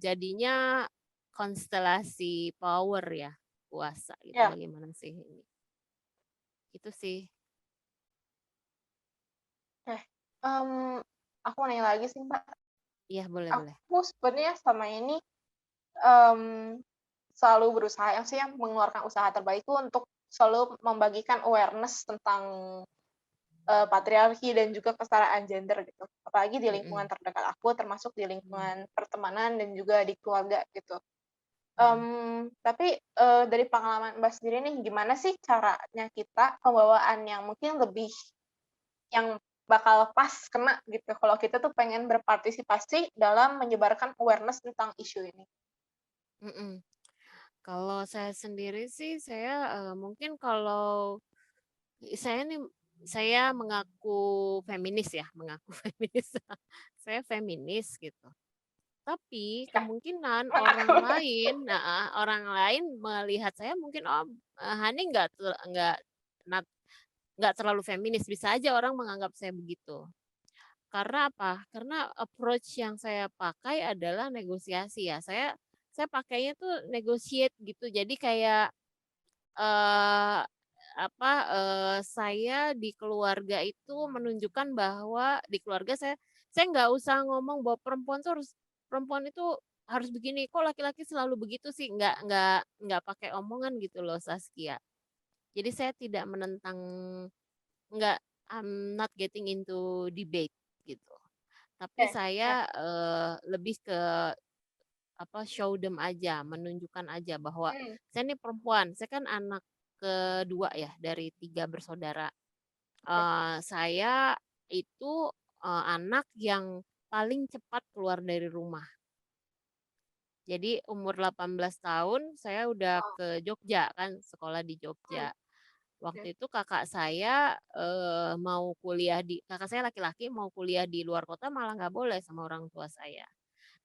B: jadinya konstelasi power ya, kuasa gitu
A: ya,
B: bagaimana sih ini. Itu sih.
A: oke, mmm, aku mau nanya lagi sih, Mbak.
B: Iya boleh boleh.
A: Aku sebenarnya selama ini, mmm, selalu berusaha ya, maksudnya mengeluarkan usaha terbaikku untuk selalu membagikan awareness tentang, patriarki dan juga kesetaraan gender gitu, apalagi di lingkungan
B: Mhm,
A: terdekat aku, termasuk di
B: mmm,
A: lingkungan pertemanan dan juga di keluarga gitu.
B: mhm.
A: Tapi, dari pengalaman Mbak sendiri nih, gimana sih caranya kita pembawaan yang mungkin lebih yang bakal pas kena gitu, kalau kita tuh pengen berpartisipasi dalam menyebarkan awareness tentang isu ini?
B: Mhm. Kalau saya sendiri sih saya, mungkin kalau saya nih saya mengaku feminis ya, mengaku feminis. Saya feminis gitu. Tapi
A: Ya,
B: kemungkinan
A: mengaku.
B: orang lain melihat saya mungkin, "Oh, Hani nggak terlalu feminis." Bisa aja orang menganggap saya begitu. Karena apa? Karena approach yang saya pakai adalah negosiasi ya. Saya pakainya tuh negotiate gitu. Jadi kayak, eee, saya di keluarga itu menunjukkan bahwa di keluarga saya nggak usah ngomong bahwa perempuan itu harus begini, kok laki-laki selalu begitu sih, nggak pakai omongan gitu loh, Saskia. Jadi saya tidak menentang nggak I'm not getting into debate gitu. Tapi
A: Oke, ya,
B: saya, lebih ke show them aja, menunjukkan aja bahwa
A: mmm,
B: saya ini perempuan, saya kan anak kedua ya dari 3 bersaudara.
A: oke.
B: Saya itu, anak yang paling cepat keluar dari rumah. Jadi umur 18 tahun saya udah
A: Oh,
B: ke Jogja kan, sekolah di
A: mmm,
B: Jogja.
A: oke,
B: Waktu itu kakak saya, kakak saya laki-laki mau kuliah di luar kota malah nggak boleh sama orang tua saya.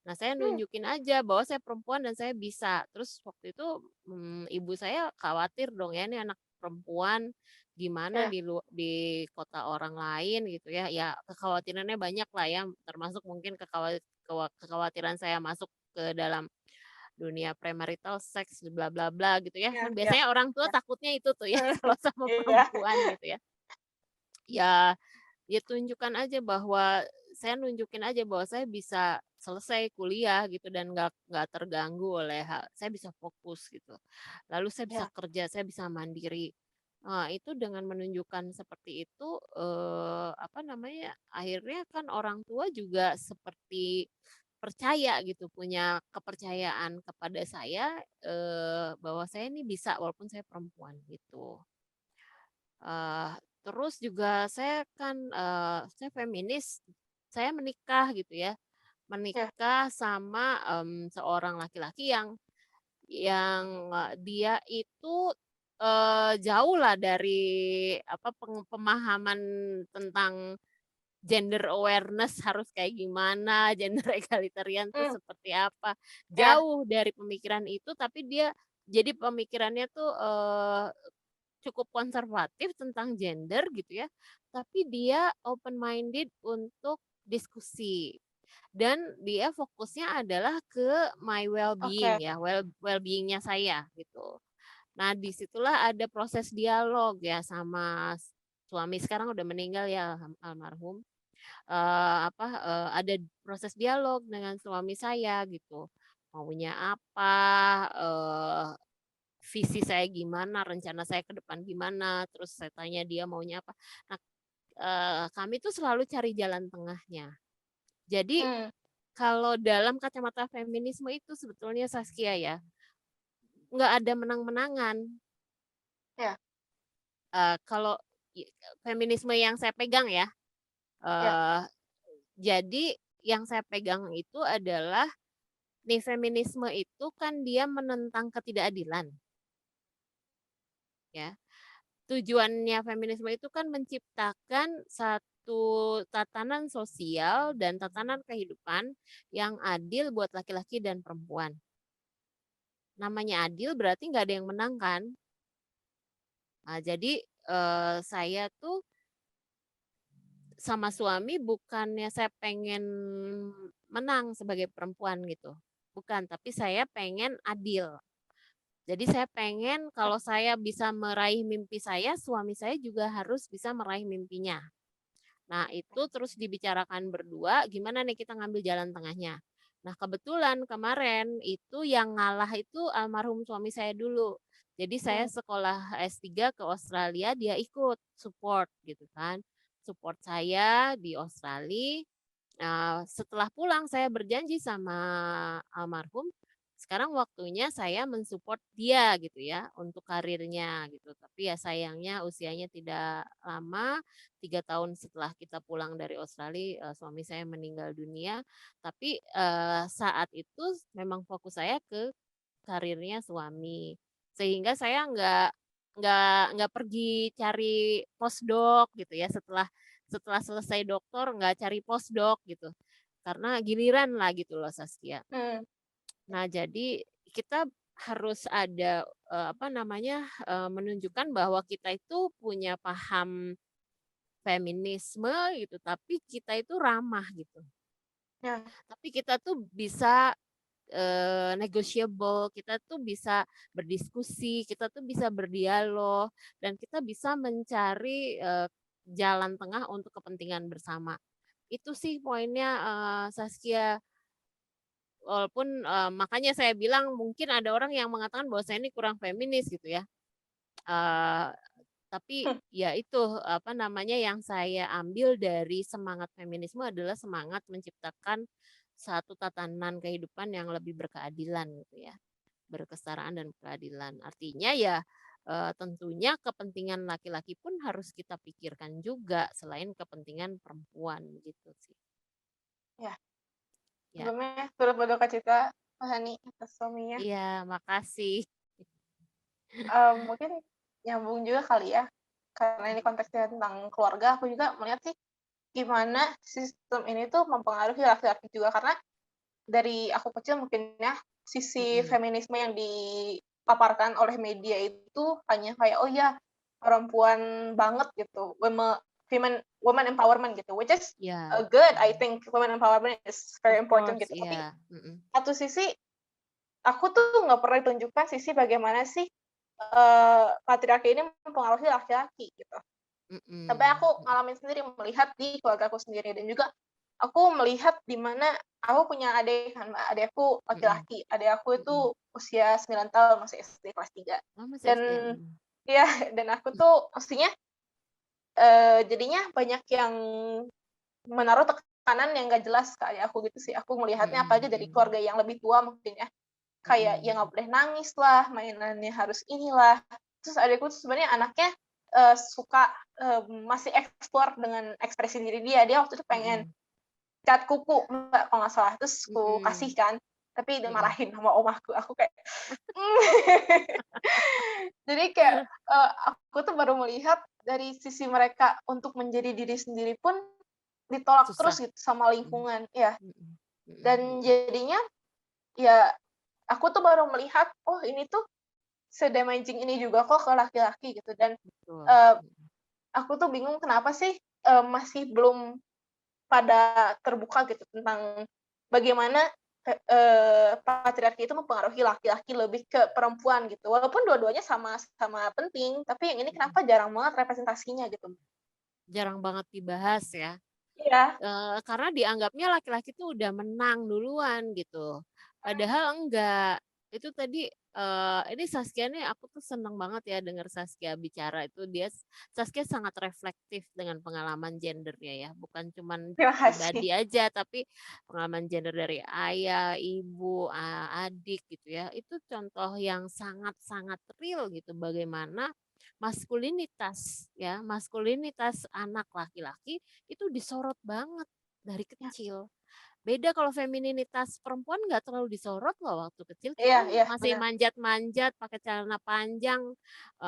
B: Nah, saya
A: Hmm,
B: nunjukin aja bahwa saya perempuan dan saya bisa. Terus waktu itu, ibu saya khawatir dong ya, ini anak perempuan gimana
A: ya,
B: di kota orang lain gitu ya. Ya kekhawatirannya banyak lah ya, termasuk mungkin kekhawatiran saya masuk ke dalam dunia premarital seks bla bla bla gitu ya.
A: ya,
B: Kan
A: ya,
B: biasanya orang tua
A: ya.
B: takutnya itu tuh ya
A: Hmm,
B: kalau sama
A: iya,
B: perempuan gitu ya. Ya ya tunjukkan aja bahwa saya nunjukin aja bahwa saya bisa selesai kuliah gitu dan nggak terganggu oleh saya bisa fokus gitu. Lalu saya bisa
A: ya,
B: kerja, saya bisa mandiri. Itu dengan menunjukkan seperti itu, apa namanya, akhirnya kan orang tua juga seperti percaya gitu, punya kepercayaan kepada saya, bahwa saya ini bisa walaupun saya perempuan gitu. Eee, Terus juga saya kan, saya feminis, saya menikah gitu ya,
A: ya,
B: menikah sama, seorang laki-laki yang dia itu, jauh lah dari apa, pemahaman tentang gender awareness harus kayak gimana, gender egalitarian tuh
A: hmm,
B: seperti apa,
A: ya,
B: jauh dari pemikiran itu, tapi dia jadi pemikirannya tuh, cukup konservatif tentang gender gitu ya, tapi dia open minded untuk diskusi. Dan dia fokusnya adalah ke my well-being
A: oke,
B: ya, well-being-nya saya gitu. Nah, disitulah ada proses dialog ya sama suami, sekarang udah meninggal ya almarhum. Ada proses dialog dengan suami saya gitu. Maunya apa, eee visi saya gimana, rencana saya ke depan gimana, terus saya tanya dia maunya apa. Nah, kami tuh selalu cari jalan tengahnya. Jadi,
A: hmm,
B: kalau dalam kacamata feminisme itu sebetulnya Saskia ya, nggak ada menang-menangan.
A: ya,
B: Kalau feminisme yang saya pegang ya,
A: ya,
B: eee, jadi yang saya pegang itu adalah nih feminisme itu kan dia menentang ketidakadilan ya. Tujuannya feminisme itu kan menciptakan satu tatanan sosial dan tatanan kehidupan yang adil buat laki-laki dan perempuan. Namanya adil berarti nggak ada yang menang kan? Jadi, saya tuh sama suami bukannya saya pengen menang sebagai perempuan gitu, bukan, tapi saya pengen adil. Jadi saya pengen kalau saya bisa meraih mimpi saya, suami saya juga harus bisa meraih mimpinya. Nah, itu terus dibicarakan berdua, gimana nih kita ngambil jalan tengahnya. Nah, kebetulan kemarin itu yang ngalah itu almarhum suami saya dulu. Jadi saya
A: hmm,
B: sekolah S3 ke Australia, dia ikut support gitu kan. Support saya di Australia. Nah, setelah pulang saya berjanji sama almarhum, sekarang waktunya saya mensupport dia gitu ya untuk karirnya gitu. Tapi ya sayangnya usianya tidak lama, 3 tahun setelah kita pulang dari Australia, suami saya meninggal dunia. Tapi, saat itu memang fokus saya ke karirnya suami. Sehingga saya nggak pergi cari postdoc gitu ya, setelah setelah selesai doktor nggak cari postdoc gitu, karena giliran lah gitu loh Saskia.
A: hmm,
B: Nah jadi kita harus ada, apa namanya, menunjukkan bahwa kita itu punya paham feminisme gitu, tapi kita itu ramah gitu.
A: ya,
B: Tapi kita tuh bisa, negotiable, kita tuh bisa berdiskusi, kita tuh bisa berdialog, dan kita bisa mencari, jalan tengah untuk kepentingan bersama. Itu sih poinnya, Saskia. Walaupun, makanya saya bilang mungkin ada orang yang mengatakan bahwa saya ini kurang feminis gitu ya. Eee, tapi
A: hmm,
B: ya itu, apa namanya, yang saya ambil dari semangat feminisme adalah semangat menciptakan satu tatanan kehidupan yang lebih berkeadilan gitu ya, berkesetaraan dan keadilan. Artinya ya, tentunya kepentingan laki-laki pun harus kita pikirkan juga selain kepentingan perempuan gitu sih.
A: ya.
B: Ya,
A: Sebelumnya turut berduka cita Mas Hani atas suaminya.
B: iya makasih.
A: Mungkin nyambung juga kali ya, karena ini konteksnya tentang keluarga, aku juga melihat sih gimana sistem ini tuh mempengaruhi laki-laki juga, karena dari aku kecil mungkin ya, sisi
B: Mhm.
A: feminisme yang dipaparkan oleh media itu hanya kayak, "Oh ya, perempuan banget," gitu, women empowerment gitu, which is,
B: Iya.
A: good, I
B: Mhm.
A: think women empowerment is very
B: Of
A: important
B: course,
A: gitu. Tapi
B: iya. Mhm.
A: satu sisi, aku tuh nggak pernah ditunjukkan sisi bagaimana sih, patriarki ini mempengaruhi laki-laki gitu. Sampai
B: Mhm.
A: aku
B: Mhm.
A: ngalamin sendiri, melihat di keluargaku sendiri dan juga aku melihat di mana aku punya adik kan, Mbak, adekku
B: Mhm.
A: laki-laki. Adik aku itu
B: Mhm.
A: usia 9 tahun, masih SD kelas 3.
B: Oh, masih
A: Dan
B: SD? Mhm.
A: iya, dan aku tuh maksudnya, jadinya banyak yang menaruh tekanan yang nggak jelas ke ayah aku gitu sih. Aku melihatnya apalagi
B: Mhm.
A: dari
B: Mhm.
A: keluarga yang lebih tua mungkin ya, kayak ya
B: Mhm.
A: nggak boleh nangis lah, mainannya harus inilah. Terus adikku tuh sebenarnya anaknya, suka, masih explore dengan ekspresi diri dia. Dia waktu itu pengen
B: Mhm.
A: cat kuku, Mbak, kalau nggak salah, terus ku kasih
B: Mhm.
A: kan, tapi
B: Mhm.
A: dimarahin sama omahku. Aku kayak, mmm. Jadi kayak, aku tuh baru melihat dari sisi mereka untuk menjadi diri sendiri pun ditolak
B: Susah.
A: terus gitu sama
B: Mhm.
A: lingkungan, iya.
B: Mhm. Mhm.
A: Dan
B: Mhm.
A: jadinya ya aku tuh baru melihat, oh ini tuh se-damaging ini juga kok ke laki-laki gitu dan,
B: Betul.
A: eee,
B: Mhm.
A: aku tuh bingung kenapa sih, masih belum pada terbuka gitu tentang bagaimana, patriarki itu mempengaruhi laki-laki lebih ke perempuan gitu. Walaupun dua-duanya sama-sama penting, tapi yang ini
B: Mhm.
A: kenapa jarang banget representasinya gitu.
B: Jarang banget dibahas ya.
A: Iya,
B: Karena dianggapnya laki-laki tuh udah menang duluan gitu. Padahal enggak. Itu tadi, ini Saskia nih aku tuh seneng banget ya denger Saskia bicara itu Saskia sangat reflektif dengan pengalaman gendernya ya, bukan cuman
A: terima kasih.
B: pribadi aja tapi pengalaman gender dari ayah, ibu, adik gitu ya. Itu contoh yang sangat-sangat real gitu bagaimana maskulinitas anak laki-laki itu disorot banget dari
A: Iya,
B: kecil. Beda kalau femininitas perempuan nggak terlalu disorot loh waktu kecil,
A: iya
B: kita
A: iya,
B: masih
A: bener,
B: manjat-manjat pakai celana panjang,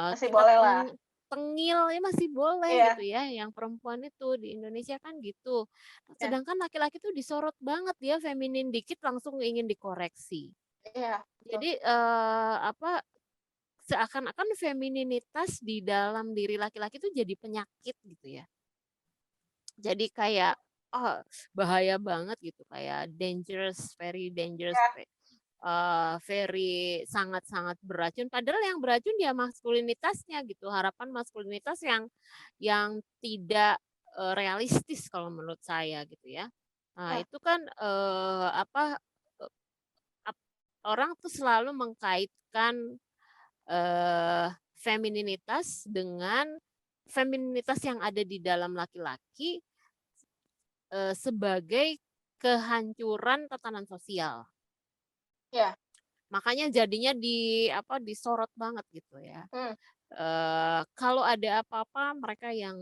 A: masih
B: kita
A: bolehlah.
B: tengil ya masih boleh gitu
A: Iya
B: ya, yang perempuan itu di Indonesia kan gitu.
A: iya
B: Sedangkan laki-laki tuh disorot banget, dia feminin dikit langsung ingin dikoreksi.
A: iya, betul.
B: Jadi, seakan-akan femininitas di dalam diri laki-laki itu jadi penyakit gitu ya. Jadi kayak, oh bahaya banget gitu, kayak very dangerous,
A: Iya
B: very sangat-sangat beracun. Padahal yang beracun ya maskulinitasnya gitu, harapan maskulinitas yang tidak, realistis kalau menurut saya gitu ya. Nah
A: iya
B: itu kan, eee, ap orang tuh selalu mengkaitkan femininitas dengan femininitas yang ada di dalam laki-laki, sebagai kehancuran tatanan sosial.
A: iya,
B: Makanya jadinya disorot banget gitu ya.
A: mmm,
B: Kalau ada apa-apa mereka yang,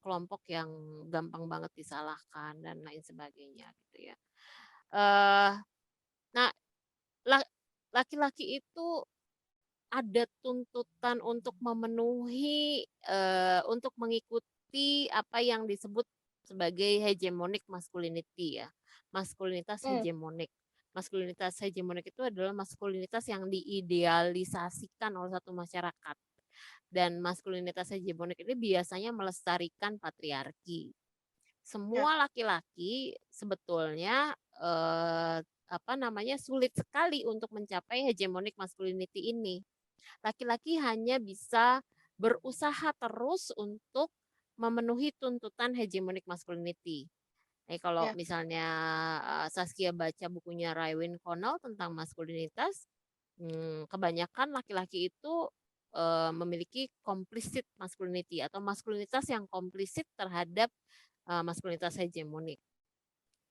B: kelompok yang gampang banget disalahkan dan lain sebagainya gitu ya. Eee, nah la laki-laki itu ada tuntutan untuk memenuhi, untuk mengikuti apa yang disebut sebagai hegemonic masculinity ya, maskulinitas
A: mmm,
B: hegemonik. Maskulinitas hegemonik itu adalah maskulinitas yang diidealisasikan oleh satu masyarakat dan maskulinitas hegemonik ini biasanya melestarikan patriarki.
A: iya
B: Semua laki-laki sebetulnya, sulit sekali untuk mencapai hegemonic masculinity ini. Laki-laki hanya bisa berusaha terus untuk memenuhi tuntutan hegemonic masculinity. Kalau
A: iya
B: misalnya, Saskia baca bukunya Raewyn Connell tentang maskulinitas, kebanyakan laki-laki itu, memiliki complicit masculinity atau maskulinitas yang komplisit terhadap, maskulinitas hegemonik.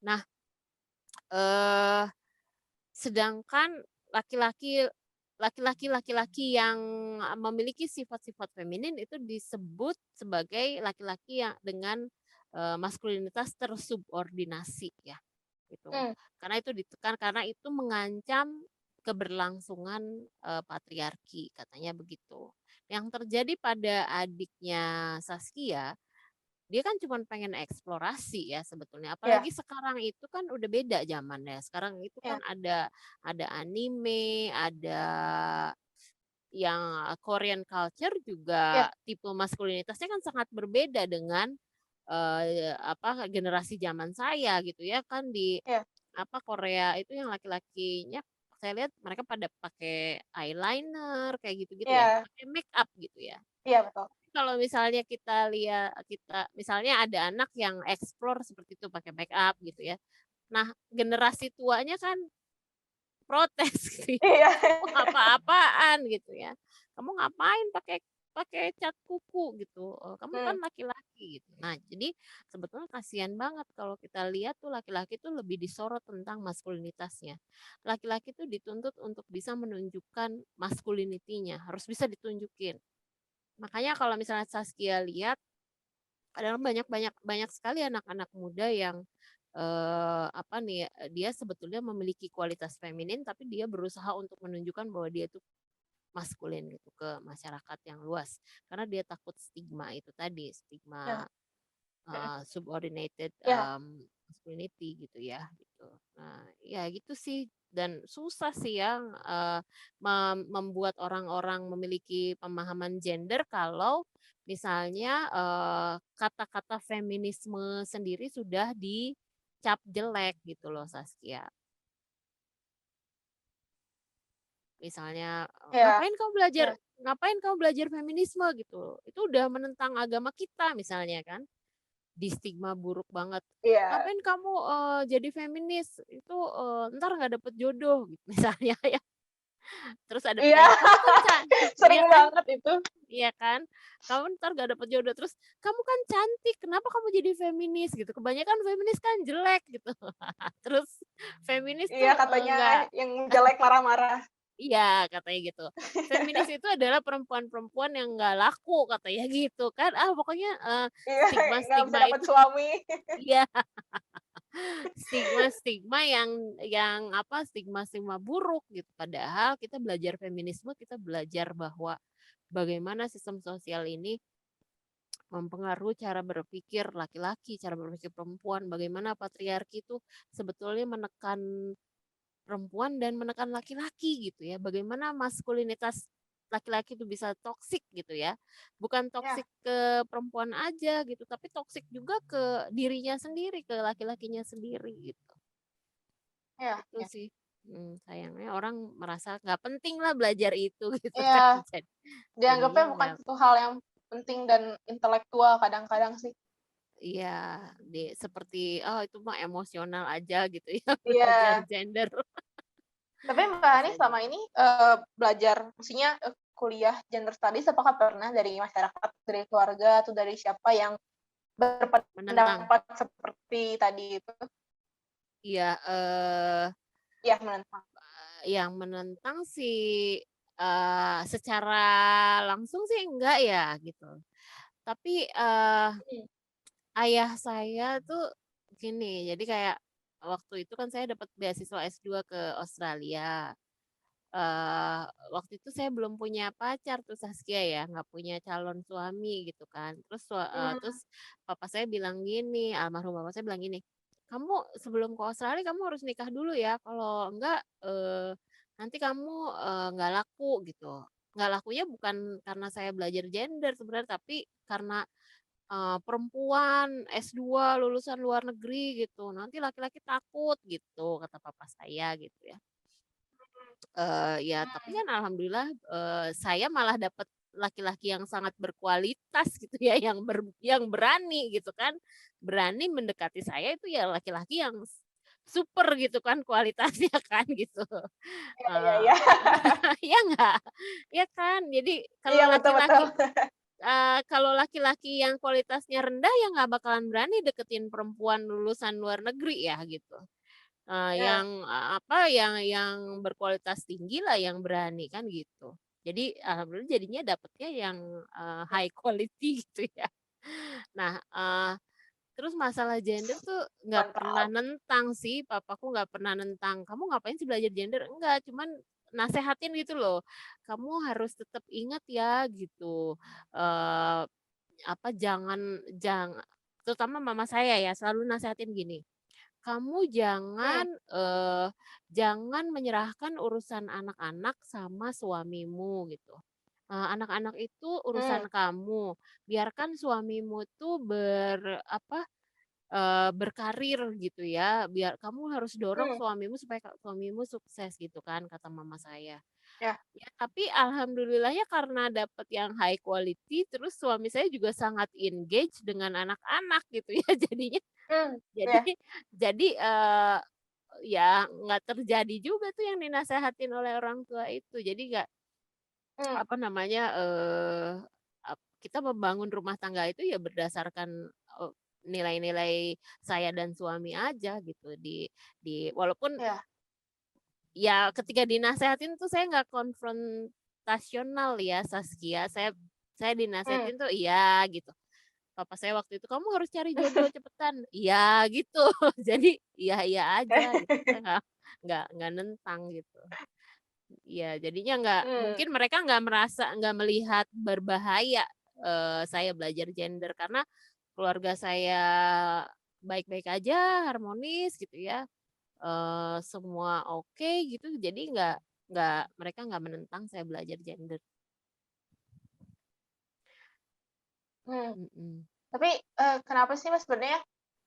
B: Nah, eee sedangkan laki-laki yang memiliki sifat-sifat feminin itu disebut sebagai laki-laki yang dengan, maskulinitas tersubordinasi ya, gitu.
A: mmm,
B: Karena itu ditekan karena itu mengancam keberlangsungan, patriarki, katanya begitu. Yang terjadi pada adiknya Saskia dia kan cuma pengen eksplorasi ya sebetulnya.
A: Iya,
B: Apalagi sekarang itu kan udah beda zamannya. Sekarang itu kan
A: iya,
B: ada anime, ada yang Korean culture juga
A: iya,
B: tipe maskulinitasnya kan sangat berbeda dengan apa generasi zaman saya gitu ya kan di
A: iya,
B: apa Korea itu yang laki-lakinya saya lihat mereka pada pakai eyeliner kayak gitu-gitu ya,
A: iya,
B: pakai make up gitu ya.
A: iya, betul.
B: Kalau misalnya kita misalnya ada anak yang explore seperti itu pakai make up gitu ya. Nah, generasi tuanya kan protes gitu ya,
A: Iya,
B: "Kamu apa-apaan?" gitu ya. "Kamu ngapain pakai pakai cat kuku?" gitu, "Kamu kan
A: mmm,
B: laki-laki." gitu. Nah, jadi sebetulnya kasihan banget kalau kita lihat tuh laki-laki tuh lebih disorot tentang maskulinitasnya. Laki-laki tuh dituntut untuk bisa menunjukkan masculinity-nya, harus bisa ditunjukin. Makanya kalau misalnya Saskia lihat, kadang banyak banyak banyak sekali anak-anak muda yang, apa nih, dia sebetulnya memiliki kualitas feminin, tapi dia berusaha untuk menunjukkan bahwa dia itu maskulin gitu ke masyarakat yang luas. Karena dia takut stigma itu tadi,
A: iya,
B: stigma
A: mhm,
B: subordinated,
A: iya,
B: masculinity gitu ya, gitu. Nah, ya gitu sih dan susah sih ya, membuat orang-orang memiliki pemahaman gender kalau misalnya, kata-kata feminisme sendiri sudah dicap jelek gitu loh, Saskia. Misalnya,
A: iya, iya,
B: ngapain kamu belajar feminisme gitu, itu udah menentang agama kita misalnya kan. Di stigma buruk banget.
A: iya,
B: "Ngapain kamu, jadi feminis? Itu, entar nggak dapet jodoh," gitu misalnya ya. Terus ada
A: iya,
B: pertanyaan, "Kamu kan iya
A: sering
B: kan
A: banget itu.
B: iya kan? "Kamu entar nggak dapet jodoh." Terus, "Kamu kan cantik, kenapa kamu jadi feminis?" Gitu. Kebanyakan feminis kan jelek gitu. Terus feminis
A: Iya,
B: tuh,
A: katanya
B: nggak
A: yang jelek marah-marah.
B: iya katanya gitu. "Feminis itu adalah perempuan-perempuan yang nggak laku," katanya gitu kan. Ah pokoknya,
A: Iya, nggak bisa
B: stigma-stigma
A: dapet
B: itu
A: suami.
B: iya. Stigma-stigma yang apa, stigma-stigma buruk gitu. Padahal kita belajar feminisme, kita belajar bahwa bagaimana sistem sosial ini mempengaruhi cara berpikir laki-laki, cara berpikir perempuan, bagaimana patriarki itu sebetulnya menekan perempuan dan menekan laki-laki gitu ya. Bagaimana maskulinitas laki-laki itu bisa toksik gitu ya. Bukan
A: Iya,
B: toksik ke perempuan aja gitu, tapi toksik juga ke dirinya sendiri, ke laki-lakinya sendiri gitu.
A: iya,
B: Itu
A: iya.
B: sih, sayangnya orang merasa nggak penting lah belajar itu gitu kan.
A: Iya,
B: Jadinya
A: dianggapnya bukan
B: nggak
A: suatu hal yang penting dan intelektual kadang-kadang sih.
B: iya, seperti, "Oh itu mah emosional aja," gitu ya, belajar
A: Iya,
B: gender.
A: tapi Mbak Hani
B: Bisa jadi.
A: selama ini, belajar maksudnya, kuliah gender studies apakah pernah dari masyarakat, dari keluarga, atau dari siapa yang
B: Menentang.
A: berpendapat seperti tadi itu?
B: Iya,
A: Iya, menentang.
B: yang menentang sih, secara langsung sih enggak ya gitu. Tapi,
A: Mhm,
B: ayah saya tuh gini, jadi kayak waktu itu kan saya dapat beasiswa S2 ke Australia. Waktu itu saya belum punya pacar tuh Saskia ya, nggak punya calon suami gitu kan. Terus
A: mmm,
B: papa saya bilang gini, almarhum papa saya bilang gini, "Kamu sebelum ke Australia kamu harus nikah dulu ya, kalau enggak, nanti kamu, nggak laku," gitu. Nggak lakunya bukan karena saya belajar gender sebenarnya, tapi karena, perempuan S2 lulusan luar negeri gitu, nanti laki-laki takut gitu, kata papa saya gitu ya. Ya tapi
A: mhm,
B: kan alhamdulillah, saya malah dapat laki-laki yang sangat berkualitas gitu ya, yang berani gitu kan. Berani mendekati saya itu ya laki-laki yang super gitu kan kualitasnya kan gitu.
A: iya, iya,
B: Eee,
A: iya.
B: iya nggak? Ya kan? Jadi
A: Iya, betul, betul.
B: kalau laki-laki yang kualitasnya rendah ya nggak bakalan berani deketin perempuan lulusan luar negeri ya gitu.
A: Iya,
B: Apa, yang berkualitas tinggi lah yang berani, kan gitu. Jadi alhamdulillah jadinya dapetnya yang,
A: iya,
B: high quality gitu ya. Nah, terus masalah gender tuh nggak pernah
A: mantap.
B: nentang sih, papaku nggak pernah nentang, "Kamu ngapain sih belajar gender?" Enggak, cuman nasehatin gitu loh, "Kamu harus tetap ingat ya," gitu, eee, apa, terutama mama saya ya, selalu nasehatin gini, "Kamu
A: Hmm.
B: jangan menyerahkan urusan anak-anak sama suamimu," gitu. "Anak-anak itu
A: Hmm.
B: urusan kamu, biarkan suamimu tuh berkarir gitu ya, biar kamu harus dorong
A: Hmm.
B: suamimu supaya suamimu sukses," gitu kan kata mama saya.
A: Ya.
B: Ya, tapi alhamdulillahnya karena dapet yang high quality, terus suami saya juga sangat engage dengan anak-anak gitu ya, jadinya
A: Hmm.
B: jadi
A: Ya.
B: jadi, ya nggak terjadi juga tuh yang dinasehatin oleh orang tua itu. Jadi nggak,
A: Hmm.
B: apa namanya, kita membangun rumah tangga itu ya berdasarkan, nilai-nilai saya dan suami aja gitu walaupun
A: Ya.
B: ya ketika dinasehatin tuh saya nggak konfrontasional ya Saskia, saya
A: Hmm.
B: dinasehatin tuh iya gitu. Papa saya waktu itu, "Kamu harus cari jodoh cepetan." Iya gitu. Jadi iya-iya aja gitu. Saya nggak nentang gitu. Iya, jadinya nggak
A: Hmm.
B: mungkin mereka nggak melihat berbahaya, saya belajar gender karena keluarga saya baik-baik aja, harmonis gitu ya, semua oke gitu, jadi mereka nggak menentang saya belajar gender.
A: Hmm.
B: Mhm,
A: Tapi, kenapa sih Mas sebenarnya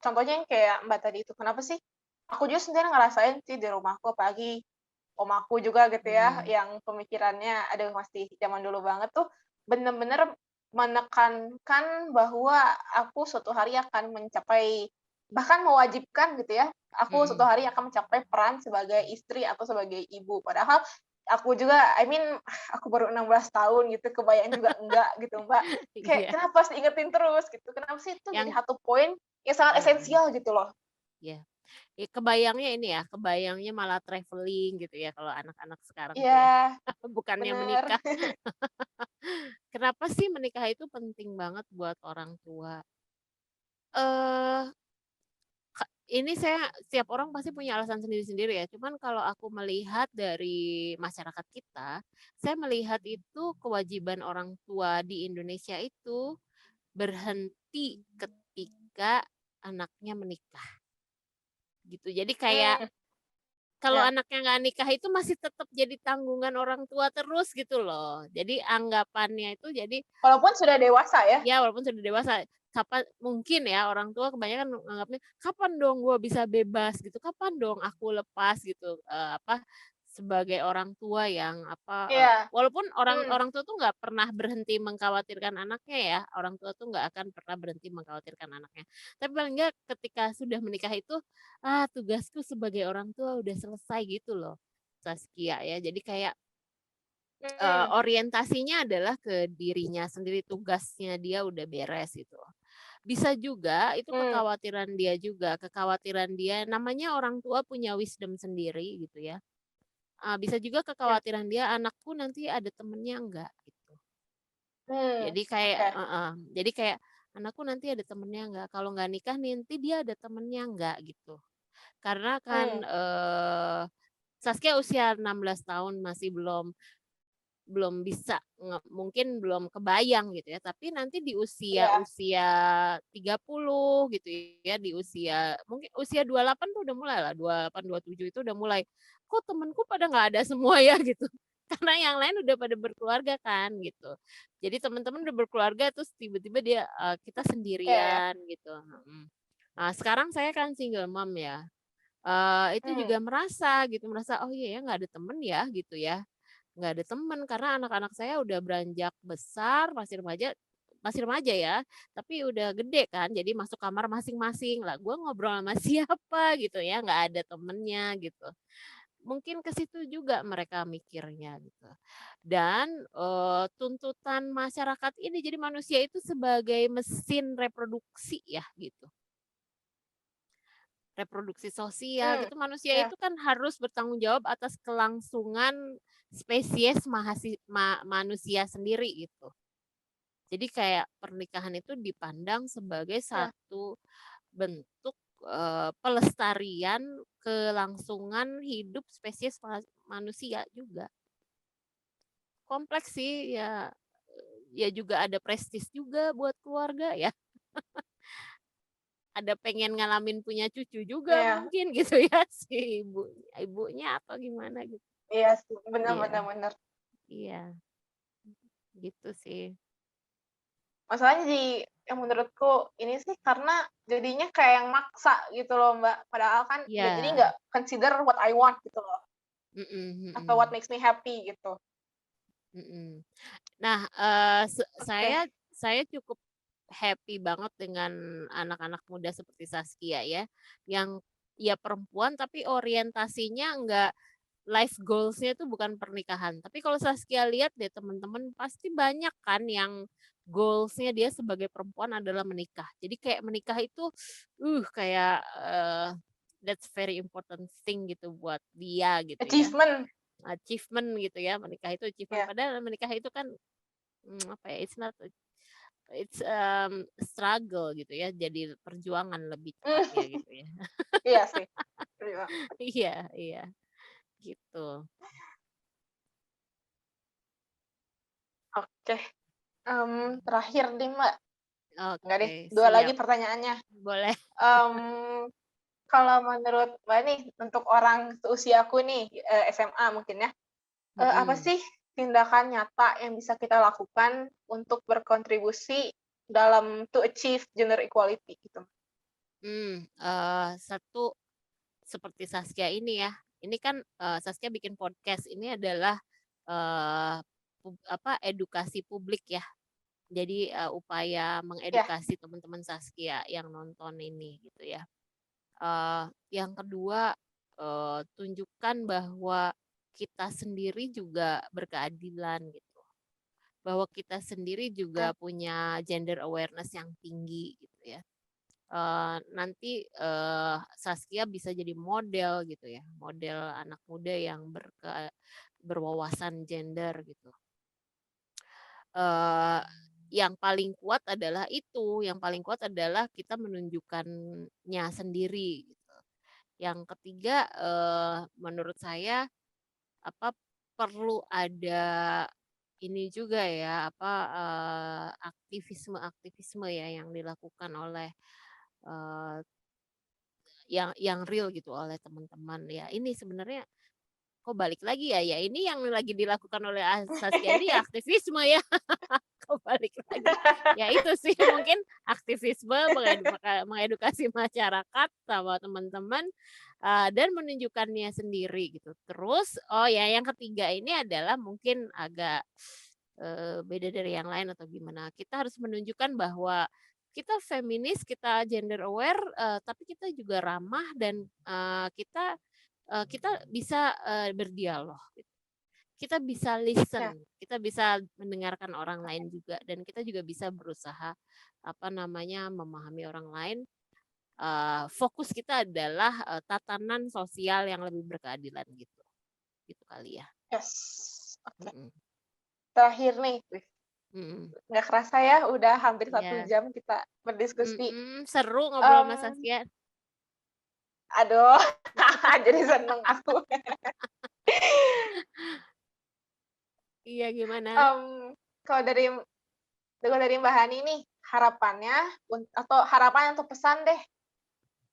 A: contohnya yang kayak Mbak tadi itu, kenapa sih aku juga sebenarnya ngerasain sih di rumahku, apalagi om aku juga gitu ya,
B: mhm,
A: yang pemikirannya aduh masih zaman dulu banget tuh, bener-bener menekankan bahwa aku suatu hari akan mencapai bahkan mewajibkan gitu ya, aku suatu
B: mhm.
A: hari akan mencapai peran sebagai istri atau sebagai ibu. Padahal aku juga I mean aku baru 16 tahun gitu, kebayang juga enggak gitu, Mbak. Kayak
B: Iya,
A: kenapa harus diingetin terus gitu, kenapa sih itu jadi
B: yang
A: satu poin yang sangat
B: heeh,
A: esensial gitu loh.
B: iya. Kebayangnya ini ya, kebayangnya malah traveling gitu ya kalau anak-anak sekarang tuh ya,
A: Iya,
B: bukannya
A: bener.
B: menikah. Kenapa sih menikah itu penting banget buat orang tua? Eee, ini setiap orang pasti punya alasan sendiri-sendiri ya, cuman kalau aku melihat dari masyarakat kita, saya melihat itu kewajiban orang tua di Indonesia itu berhenti ketika anaknya menikah, gitu. Jadi kayak
A: Mmm.
B: kalau
A: Ya,
B: anaknya nggak nikah itu masih tetap jadi tanggungan orang tua terus gitu loh. Jadi anggapannya itu jadi
A: walaupun sudah dewasa ya.
B: ya walaupun sudah dewasa, kapan mungkin ya orang tua kebanyakan menganggapnya, "Kapan dong gue bisa bebas?" gitu, "Kapan dong aku lepas?" gitu, sebagai orang tua yang
A: Iya.
B: walaupun orang
A: Mmm.
B: orang tua tuh nggak pernah berhenti mengkhawatirkan anaknya ya, orang tua tuh nggak akan pernah berhenti mengkhawatirkan anaknya. Tapi paling nggak ketika sudah menikah itu, tugasku sebagai orang tua udah selesai gitu loh, Saskia ya. Jadi kayak
A: Mhm.
B: orientasinya adalah ke dirinya sendiri, tugasnya dia udah beres gitu. Bisa juga itu
A: Mmm.
B: kekhawatiran dia namanya orang tua punya wisdom sendiri gitu ya. Bisa juga
A: Ya.
B: kekhawatiran dia, "Anakku nanti ada temennya enggak?" Gitu.
A: Mmm. Oke.
B: Jadi kayak, "Anakku nanti ada temennya enggak? Kalau nggak nikah nanti dia ada temennya enggak?" Gitu. Karena kan,
A: Mmm.
B: Saskia usia 16 tahun masih belum belum bisa mungkin belum kebayang gitu ya, tapi nanti di
A: Iya.
B: usia-usia 30 gitu ya, di usia mungkin usia 28 tuh udah mulai lah, 28, 27 itu udah mulai, "Kok temenku pada nggak ada semua ya?" Gitu. Karena yang lain udah pada berkeluarga kan gitu. Jadi teman-teman udah berkeluarga terus tiba-tiba dia, kita
A: Iya ya.
B: sendirian gitu, mhm. Nah sekarang saya kan single mom ya, itu
A: Mmm.
B: juga merasa, "Oh iya ya nggak ada temen ya," gitu ya. Nggak ada temen, karena anak-anak saya udah beranjak besar, masih remaja ya, tapi udah gede kan, jadi masuk kamar masing-masing. Lah gue ngobrol sama siapa gitu ya, nggak ada temennya gitu. Mungkin ke situ juga mereka mikirnya gitu. Dan, tuntutan masyarakat ini, jadi manusia itu sebagai mesin reproduksi ya gitu. Reproduksi sosial
A: Mmm.
B: gitu, manusia
A: Ya.
B: itu kan harus bertanggung jawab atas kelangsungan spesies manusia sendiri gitu. Jadi kayak pernikahan itu dipandang sebagai
A: Ya.
B: satu bentuk, pelestarian kelangsungan hidup spesies manusia juga. Kompleks sih ya, ya juga ada prestis juga buat keluarga ya. ada pengen ngalamin punya cucu juga
A: Iya,
B: mungkin gitu ya si ibunya atau gimana gitu.
A: iya sih, bener
B: Iya,
A: bener bener.
B: iya, gitu sih.
A: Masalahnya yang menurutku ini sih karena jadinya kayak yang maksa gitu loh, Mbak. Padahal kan jadi
B: Iya,
A: nggak consider what I want gitu loh,
B: mhm
A: atau what
B: mhm,
A: makes me happy gitu.
B: mhm. Nah,
A: Oke,
B: saya cukup happy banget dengan anak-anak muda seperti Saskia ya, yang ya perempuan tapi orientasinya enggak life goals-nya itu bukan pernikahan. Tapi kalau Saskia lihat deh teman-teman pasti banyak kan yang goals-nya dia sebagai perempuan adalah menikah. Jadi kayak menikah itu, kayak, that's very important thing gitu buat dia gitu ya,
A: achievement,
B: achievement gitu ya, menikah itu achievement.
A: ya.
B: Padahal menikah itu kan, apa ya, it's, struggle gitu ya, jadi perjuangan lebih tepatnya gitu ya.
A: Iya sih, terima.
B: Iya iya, gitu.
A: Oke, terakhir nih, Mbak. Enggak deh,
B: Oke,
A: 2 lagi
B: siap.
A: pertanyaannya.
B: Boleh.
A: Mmm, Kalau menurut Mbak nih, untuk orang seusiaku nih, SMA mungkin ya, apa
B: Mhm.
A: sih tindakan nyata yang bisa kita lakukan untuk berkontribusi dalam to achieve gender equality gitu?
B: Satu seperti Saskia ini ya, ini kan, Saskia bikin podcast ini adalah, eee, edukasi publik ya. Jadi, upaya
A: Ya,
B: mengedukasi teman-teman Saskia yang nonton ini gitu ya. Yang kedua, tunjukkan bahwa kita sendiri juga berkeadilan gitu, bahwa kita sendiri
A: mmm,
B: juga punya gender awareness yang tinggi gitu ya. Nanti, Saskia bisa jadi model gitu ya, model anak muda yang berwawasan gender gitu. Eee, yang paling kuat adalah itu, yang paling kuat adalah kita menunjukkannya sendiri gitu. Yang ketiga, menurut saya, apa, perlu ada ini juga ya, aktivisme-aktivisme ya yang dilakukan oleh, eee, yang real gitu oleh teman-teman. Ya ini sebenarnya kok balik lagi ya, ya ini yang lagi dilakukan oleh Saskia ini ya aktivisme ya. Kebalik lagi. Ya itu sih mungkin aktivisme mengedukasi masyarakat sama teman-teman, dan menunjukkannya sendiri gitu. Terus oh ya yang ketiga ini adalah mungkin agak, beda dari yang lain atau gimana, kita harus menunjukkan bahwa kita feminis, kita gender aware, tapi kita juga ramah dan, kita bisa, berdialog gitu. Kita bisa
A: ya,
B: listen, kita bisa mendengarkan orang lain juga, dan kita juga bisa berusaha, apa namanya, memahami orang lain. Fokus kita adalah, tatanan sosial yang lebih berkeadilan gitu, gitu kali ya.
A: yes. Oke,
B: Mhm
A: terakhir nih, wih,
B: mhm,
A: nggak kerasa ya udah hampir 1
B: iya,
A: jam kita berdiskusi.
B: seru ngobrol sama
A: Mmm,
B: Saskia.
A: Aduh, jadi seneng aku.
B: Iya gimana?
A: Mmm, kalau dari Mbak Hani nih, harapannya atau harapan atau pesan deh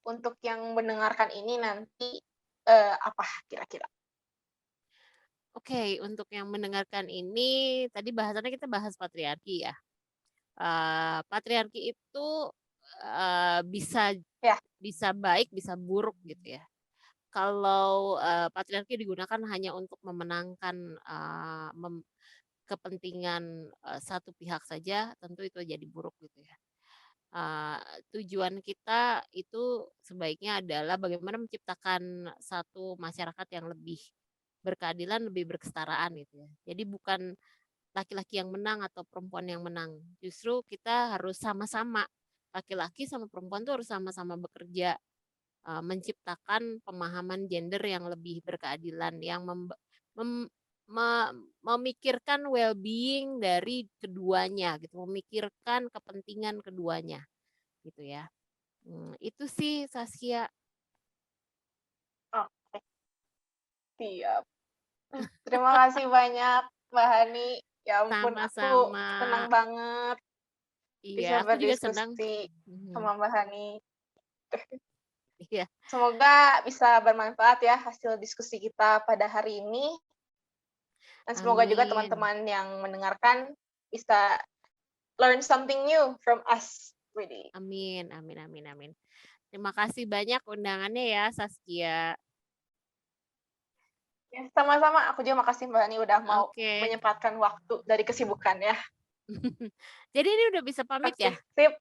A: untuk yang mendengarkan ini nanti, apa kira-kira?
B: Oke, untuk yang mendengarkan ini, tadi bahasannya kita bahas patriarki ya. Patriarki itu, bisa
A: Ya,
B: bisa baik, bisa buruk gitu ya. Kalau, patriarki digunakan hanya untuk memenangkan, kepentingan, satu pihak saja, tentu itu jadi buruk gitu ya. Eee, Tujuan kita itu sebaiknya adalah bagaimana menciptakan satu masyarakat yang lebih berkeadilan, lebih berkesetaraan gitu ya. Jadi bukan laki-laki yang menang atau perempuan yang menang, justru kita harus sama-sama, laki-laki sama perempuan tuh harus sama-sama bekerja. Menciptakan pemahaman gender yang lebih berkeadilan, yang mem me memikirkan well-being dari keduanya gitu, memikirkan kepentingan keduanya, gitu ya. Itu sih Saskia.
A: oke, siap. Terima kasih banyak Mbak Hani, ya ampun aku
B: Sama-sama.
A: senang banget
B: Iya,
A: bisa
B: aku juga senang.
A: berdiskusi
B: Mhm.
A: sama Mbak Hani.
B: Iya,
A: Semoga bisa bermanfaat ya hasil diskusi kita pada hari ini, dan semoga juga
B: amin.
A: teman-teman yang mendengarkan bisa learn something new from us, really.
B: Amin amin amin amin. Terima kasih banyak undangannya ya, Saskia.
A: Ya, sama-sama, aku juga makasih Mbak Ani udah mau
B: Oke.
A: menyempatkan waktu dari kesibukan ya.
B: Jadi ini udah bisa pamit
A: Oke,
B: ya?
A: sip,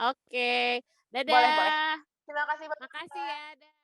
B: Oke,
A: boleh boleh.
B: dadah.
A: Terima kasih
B: Makasih
A: banyak.
B: ya.